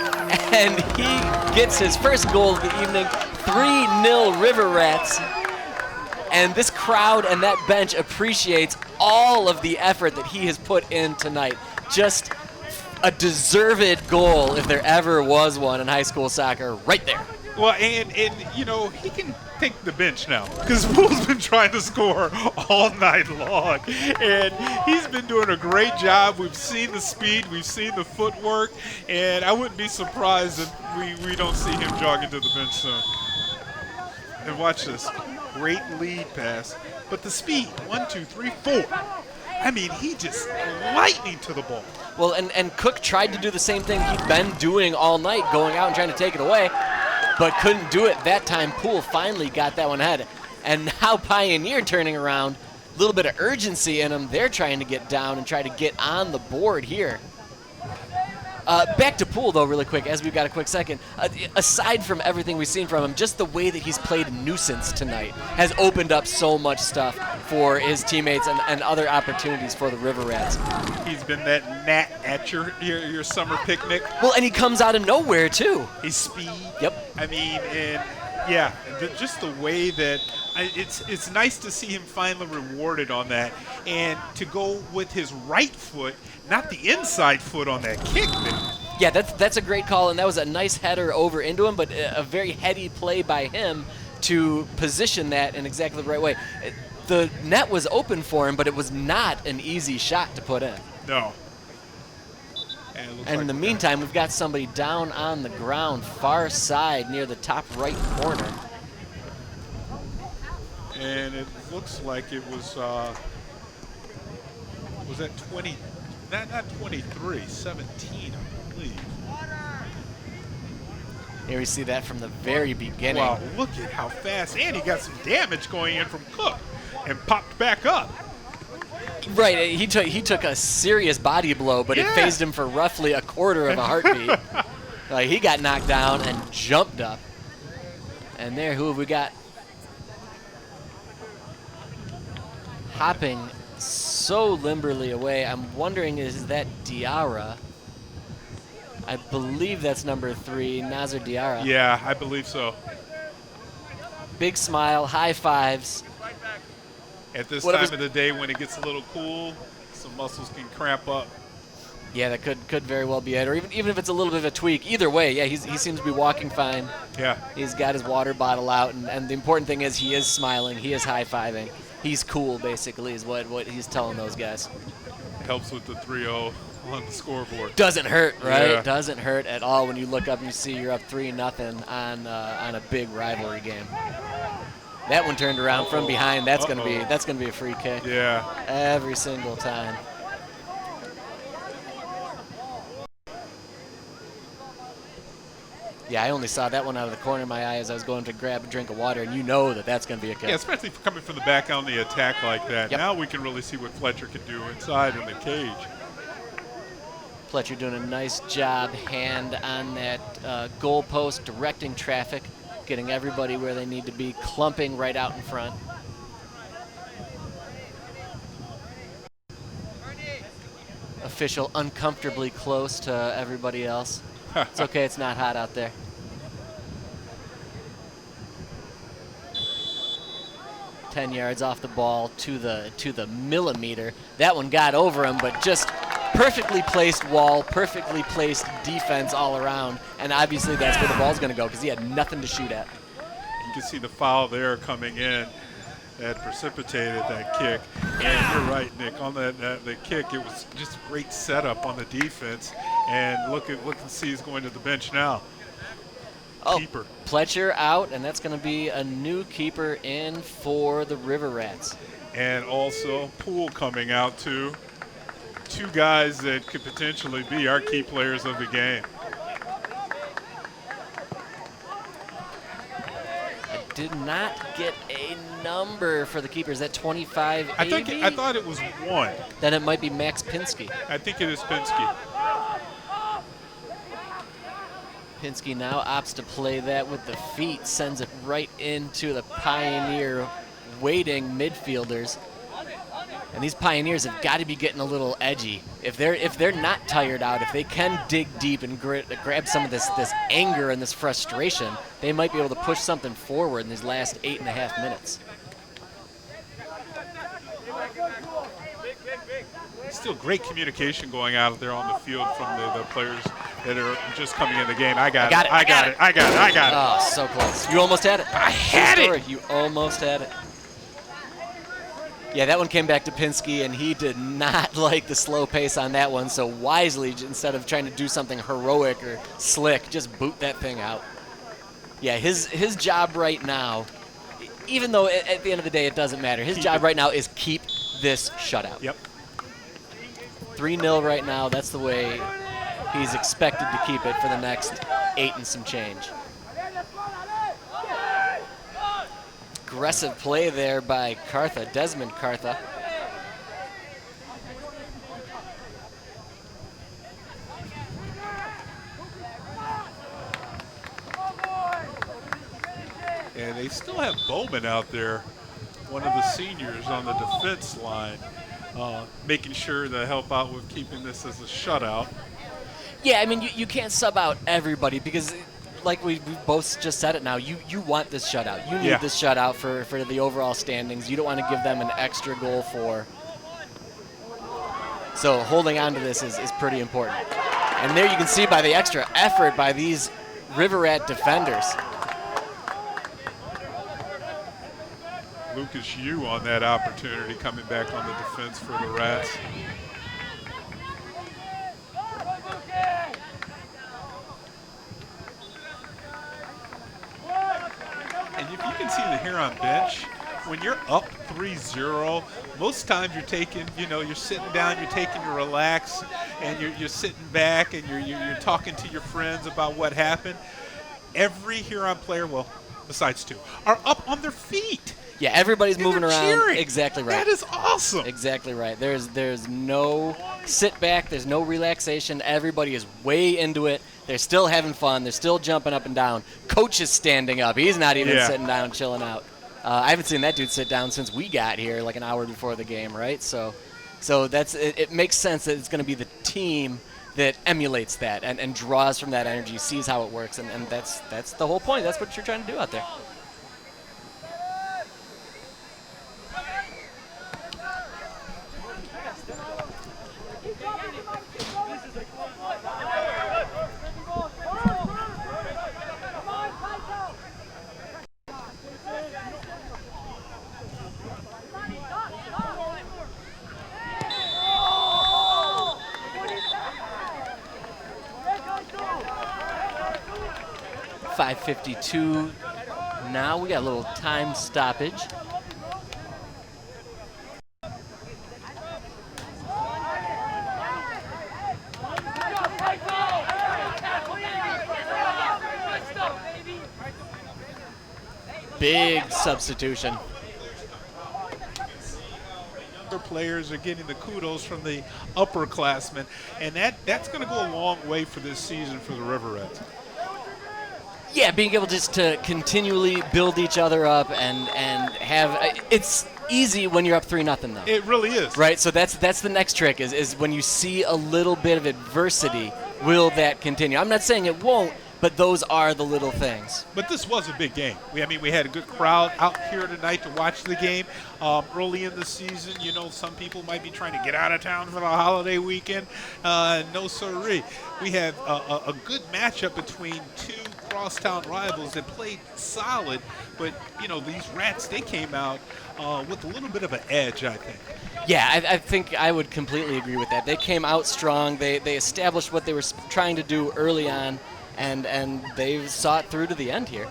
Speaker 1: and he gets his first goal of the evening. 3-0 River Rats. And this crowd and that bench appreciates all of the effort that he has put in tonight. Just a deserved goal, if there ever was one in high school soccer, right there.
Speaker 2: Well, and you know, he can take the bench now because Poole's been trying to score all night long. And he's been doing a great job. We've seen the speed, we've seen the footwork, and I wouldn't be surprised if we don't see him jogging to the bench soon. And watch this. Great lead pass. But the speed, 1, 2, 3, 4. I mean, he just lightning to the ball.
Speaker 1: Well, and Cook tried to do the same thing he'd been doing all night, going out and trying to take it away, but couldn't do it that time. Poole finally got that one ahead. And now Pioneer turning around, a little bit of urgency in them. They're trying to get down and try to get on the board here. Back to Poole, though, really quick, as we've got a quick second. Aside from everything we've seen from him, just the way that he's played nuisance tonight has opened up so much stuff for his teammates and other opportunities for the River Rats.
Speaker 2: He's been that gnat at your summer picnic.
Speaker 1: Well, and he comes out of nowhere, too.
Speaker 2: His speed.
Speaker 1: Yep.
Speaker 2: I mean, and yeah, just the way that it's nice to see him finally rewarded on that, and to go with his right foot, not the inside foot on that kick there.
Speaker 1: Yeah, that's a great call, and that was a nice header over into him, but a very heady play by him to position that in exactly the right way. The net was open for him, but it was not an easy shot to put in.
Speaker 2: No.
Speaker 1: And in the meantime, we've got somebody down on the ground, far side near the top right corner.
Speaker 2: And it looks like it was that 20, not 23, 17, I believe.
Speaker 1: Here we see that from the very beginning.
Speaker 2: Wow, look at how fast, and he got some damage going in from Cook and popped back up.
Speaker 1: Right, he took a serious body blow, but it phased him for roughly a quarter of a heartbeat. He got knocked down and jumped up. And there, who have we got? Hopping so limberly away. I'm wondering, is that Diarra? I believe that's number 3, Nazar Diarra.
Speaker 2: Yeah, I believe so.
Speaker 1: Big smile, high fives.
Speaker 2: At this time of the day when it gets a little cool, some muscles can cramp up.
Speaker 1: Yeah, that could very well be it, or even if it's a little bit of a tweak. Either way, yeah, he seems to be walking fine.
Speaker 2: Yeah.
Speaker 1: He's got his water bottle out, and the important thing is he is smiling, he is high-fiving. He's cool, basically, is what he's telling those guys.
Speaker 2: Helps with the 3-0 on the scoreboard.
Speaker 1: Doesn't hurt, right?
Speaker 2: Yeah.
Speaker 1: Doesn't hurt at all when you look up and you see you're up 3-0 on a big rivalry game. That one turned around from behind. That's gonna be a free kick.
Speaker 2: Yeah.
Speaker 1: Every single time. Yeah, I only saw that one out of the corner of my eye as I was going to grab a drink of water, and you know that's going to be a kick.
Speaker 2: Yeah, especially coming from the back on the attack like that.
Speaker 1: Yep.
Speaker 2: Now we can really see what Fletcher can do inside in the cage.
Speaker 1: Fletcher doing a nice job, hand on that goal post, directing traffic, getting everybody where they need to be, clumping right out in front. Official uncomfortably close to everybody else. It's okay, it's not hot out there. "10 yards off the ball to the millimeter. That one got over him, but just perfectly placed wall, perfectly placed defense all around, and obviously that's where the ball's going to go because he had nothing to shoot at.
Speaker 2: You can see the foul there coming in that precipitated that kick. And you're right, Nick, on the kick, it was just a great setup on the defense. And look and see he's going to the bench now.
Speaker 1: Oh,
Speaker 2: Keeper.
Speaker 1: Fletcher out, and that's going to be a new keeper in for the River Rats.
Speaker 2: And also Poole coming out too. Two guys that could potentially be our key players of the game.
Speaker 1: I did not get a number for the keepers. That 25
Speaker 2: I thought it was 1.
Speaker 1: Then it might be Max Pinsky.
Speaker 2: I think it is Pinsky.
Speaker 1: Pinsky now opts to play that with the feet, sends it right into the Pioneer waiting midfielders. And these Pioneers have got to be getting a little edgy. If they're not tired out, if they can dig deep and grab some of this anger and this frustration, they might be able to push something forward in these last 8.5 minutes.
Speaker 2: Still great communication going out there on the field from the players that are just coming in the game. I got it.
Speaker 1: Oh, so close. You almost had it.
Speaker 2: I had it.
Speaker 1: You almost had it. Yeah, that one came back to Pinsky, and he did not like the slow pace on that one, so wisely, instead of trying to do something heroic or slick, just boot that thing out. Yeah, his job right now, even though at the end of the day it doesn't matter, his job right now is keep this shutout.
Speaker 2: Yep.
Speaker 1: 3-0 right now. That's the way he's expected to keep it for the next 8 and some change. Aggressive play there by Cartha, Desmond Cartha.
Speaker 2: And they still have Bowman out there, one of the seniors on the defense line, making sure to help out with keeping this as a shutout.
Speaker 1: Yeah, I mean, you can't sub out everybody because, like we both just said it now, you want this shutout. You need this shutout for the overall standings. You don't want to give them an extra goal for. So holding on to this is pretty important. And there you can see by the extra effort by these River Rat defenders.
Speaker 2: Lucas Yu on that opportunity coming back on the defense for the Rats. And if you can see the Huron bench, when you're up 3-0, most times you're taking, you're sitting down, you're taking your relax, and you're sitting back and you're talking to your friends about what happened. Every Huron player, well, besides 2, are up on their feet.
Speaker 1: Yeah, everybody's moving around.
Speaker 2: Cheering.
Speaker 1: Exactly right.
Speaker 2: That is awesome.
Speaker 1: Exactly right. There's no sit back. There's no relaxation. Everybody is way into it. They're still having fun. They're still jumping up and down. Coach is standing up. He's not even sitting down, chilling out. I haven't seen that dude sit down since we got here, like an hour before the game, right? So that's it makes sense that it's going to be the team that emulates that and draws from that energy, sees how it works, and that's the whole point. That's what you're trying to do out there. 5:52 now. We got a little time stoppage. Big substitution.
Speaker 2: Players are getting the kudos from the upperclassmen, and that's going to go a long way for this season for the River Reds.
Speaker 1: Yeah, being able just to continually build each other up and have it's easy when you're up 3-0 though.
Speaker 2: It really is.
Speaker 1: Right, so that's the next trick is when you see a little bit of adversity, will that continue? I'm not saying it won't, but those are the little things.
Speaker 2: But this was a big game. We had a good crowd out here tonight to watch the game. Early in the season, some people might be trying to get out of town for the holiday weekend. No siree. We had a good matchup between two crosstown rivals that played solid, but these Rats, they came out with a little bit of an edge, I think.
Speaker 1: Yeah, I think I would completely agree with that. They came out strong. They established what they were trying to do early on, and they saw it through to the end here.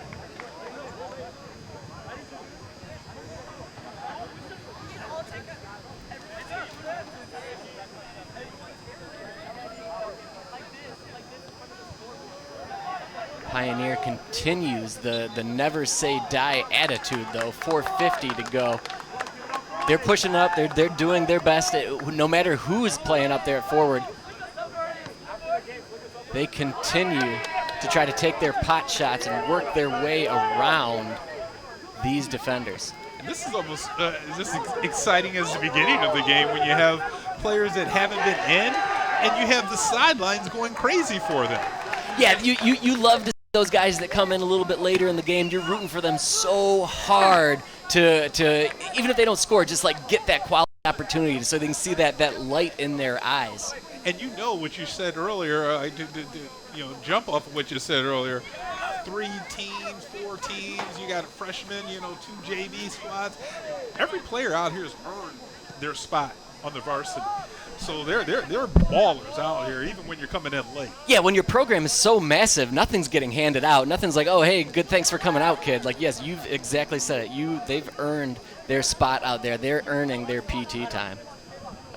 Speaker 1: Pioneer continues the never say die attitude, though. 4:50 to go. They're pushing up. They're doing their best, no matter who's playing up there at forward. They continue to try to take their pot shots and work their way around these defenders.
Speaker 2: And this is almost just exciting as the beginning of the game when you have players that haven't been in, and you have the sidelines going crazy for them.
Speaker 1: Yeah, you love to see those guys that come in a little bit later in the game. You're rooting for them so hard to even if they don't score, just like get that quality opportunity so they can see that light in their eyes.
Speaker 2: And what you said earlier, jump off of what you said earlier. 3 teams, 4 teams, you got freshmen, 2 JV squads. Every player out here has earned their spot on the varsity. So they're ballers out here, even when you're coming in late.
Speaker 1: Yeah, when your program is so massive, nothing's getting handed out. Nothing's like, oh, hey, good, thanks for coming out, kid. Like, yes, you've exactly said it. They've earned their spot out there. They're earning their PT time.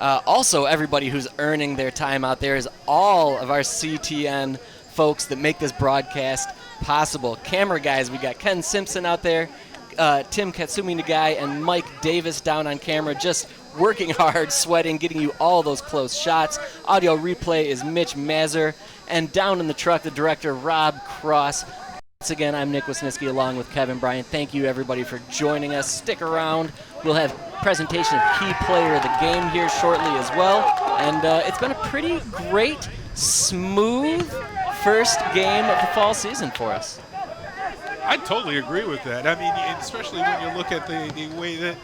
Speaker 1: Also, everybody who's earning their time out there is all of our CTN folks that make this broadcast possible. Camera guys, we got Ken Simpson out there, Tim Katsumi Nagai, and Mike Davis down on camera, just working hard, sweating, getting you all those close shots. Audio replay is Mitch Mazur, and down in the truck, the director, Rob Cross. Once again, I'm Nick Wisniewski along with Kevin Bryant. Thank you, everybody, for joining us. Stick around. We'll have presentation of key player of the game here shortly as well. And it's been a pretty great, smooth first game of the fall season for us.
Speaker 2: I totally agree with that. I mean, especially when you look at the way that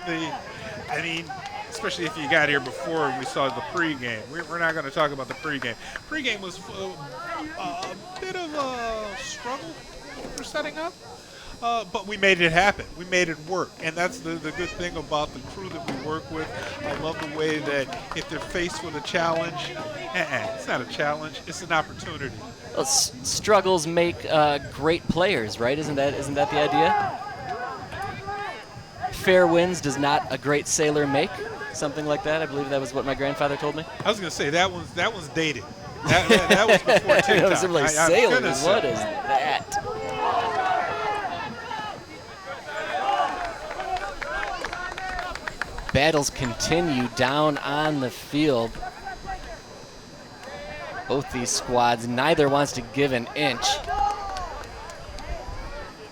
Speaker 2: especially if you got here before we saw the pregame. We're not going to talk about the pregame. Pregame was a bit of a struggle for setting up, but we made it happen. We made it work, and that's the good thing about the crew that we work with. I love the way that if they're faced with a challenge, it's not a challenge, it's an opportunity.
Speaker 1: Well, struggles make great players, right? Isn't that the idea? Fair winds does not a great sailor make. Something like that. I believe that was what my grandfather told me.
Speaker 2: I was going to say that one's dated. That was before TikTok.
Speaker 1: It was like sailing. What is that? Battles continue down on the field. Both these squads, neither wants to give an inch.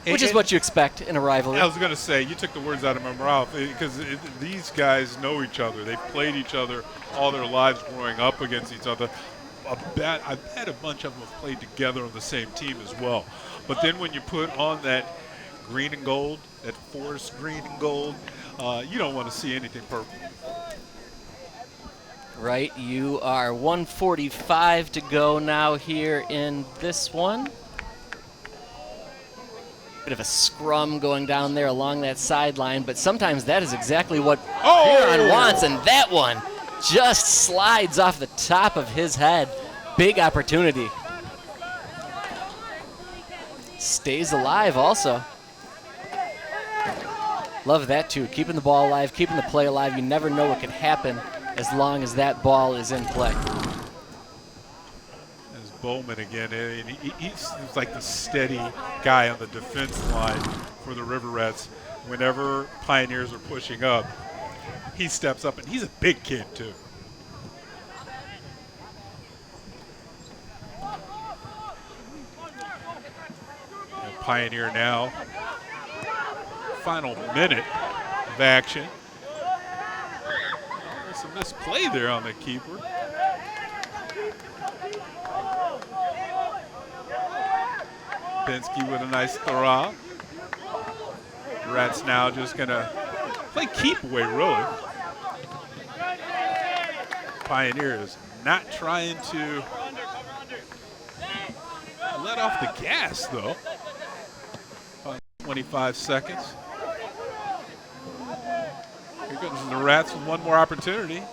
Speaker 1: Which is what you expect in a rivalry.
Speaker 2: I was going to say, you took the words out of my mouth, because these guys know each other. They've played each other all their lives growing up against each other. I bet a bunch of them have played together on the same team as well. But then when you put on that green and gold, that forest green and gold, you don't want to see anything purple.
Speaker 1: Right, you are 1:45 to go now here in this one. Bit of a scrum going down there along that sideline, but sometimes that is exactly what Huron wants, and that one just slides off the top of his head. Big opportunity. stays alive also. Love that too, keeping the ball alive, keeping the play alive. You never know what could happen as long as that ball is in play.
Speaker 2: There's Bowman again, and he's like the steady guy on the defense line for the River Rats. Whenever Pioneers are pushing up, he steps up, and he's a big kid too. And Pioneer now, final minute of action. Almost a misplay there on the keeper. Pinsky with a nice throw. Rats now just gonna play keep away, really. Pioneers not trying to let off the gas, though. 25 seconds. Here comes the Rats with one more opportunity.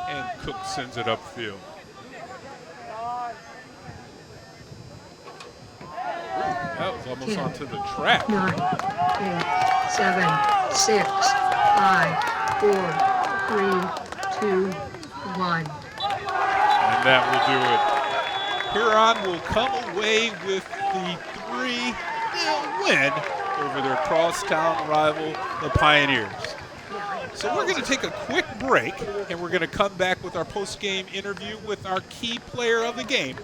Speaker 2: And Cook sends it upfield. That was almost
Speaker 9: 10,
Speaker 2: onto the track.
Speaker 9: 9, 8, 7, 6, 5, 4, 3, 2, 1.
Speaker 2: And that will do it. Huron will come away with the 3-0 win over their crosstown rival, the Pioneers. So we're going to take a quick break, and we're going to come back with our post-game interview with our key player of the game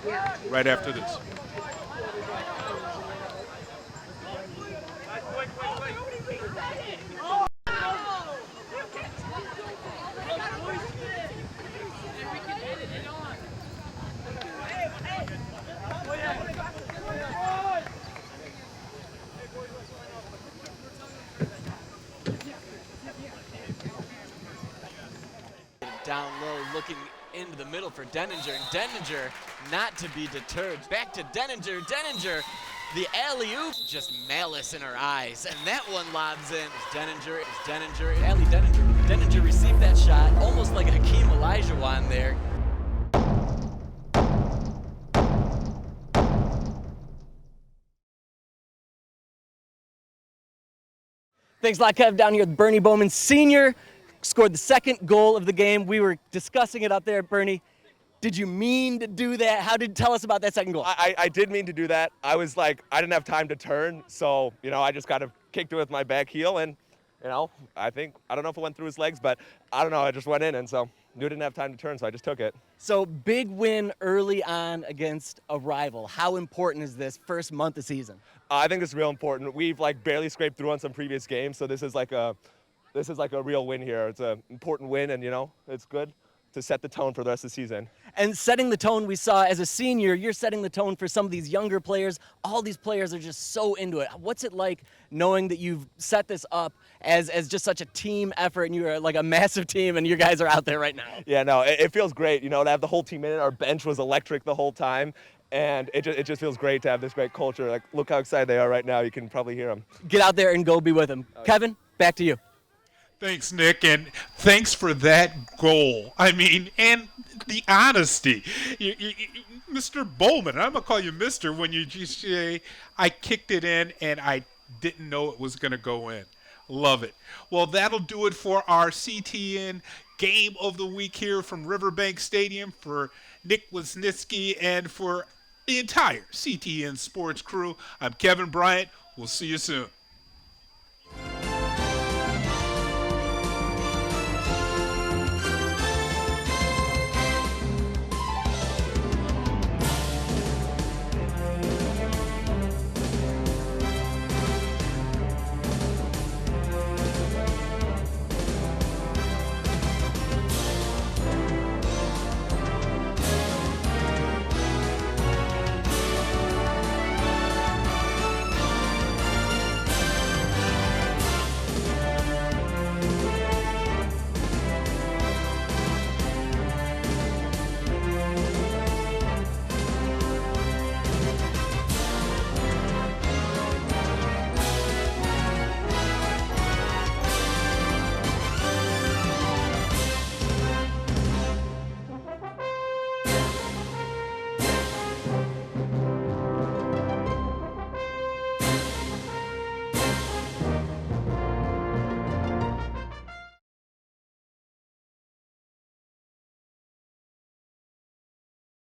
Speaker 2: right after this.
Speaker 1: Down low, looking into the middle for Denninger. And Denninger not to be deterred. Back to Denninger. Denninger, the alley-oop, just malice in her eyes. And that one lobs in. Denninger, Allie Denninger. Denninger received that shot almost like Hakeem Olajuwon there. Thanks a lot, Kev. Down here with Bernie Bowman, senior. Scored the second goal of the game. We were discussing it up there, Bernie. Did you mean to do that? Tell us about that second goal?
Speaker 10: I did mean to do that. I was like, I didn't have time to turn, so, I just kind of kicked it with my back heel, and, I don't know if it went through his legs, but I don't know, I just went in, and so knew I didn't have time to turn, so I just took it.
Speaker 1: So big win early on against a rival. How important is this first month of season?
Speaker 10: I think it's real important. We've barely scraped through on some previous games, so this is like a real win here. It's an important win, and it's good to set the tone for the rest of the season.
Speaker 1: And setting the tone, we saw as a senior, you're setting the tone for some of these younger players. All these players are just so into it. What's it like knowing that you've set this up as just such a team effort, and you're like a massive team, and you guys are out there right now?
Speaker 10: Yeah, no, it feels great, to have the whole team in it. Our bench was electric the whole time, and it just feels great to have this great culture. Look how excited they are right now. You can probably hear them.
Speaker 1: Get out there and go be with them. Kevin, back to you.
Speaker 2: Thanks, Nick, and thanks for that goal. And the honesty. Mr. Bowman, I'm going to call you Mr. when you just say, I kicked it in and I didn't know it was going to go in. Love it. Well, that'll do it for our CTN Game of the Week here from Riverbank Stadium. For Nick Wisniewski and for the entire CTN Sports crew, I'm Kevin Bryant. We'll see you soon.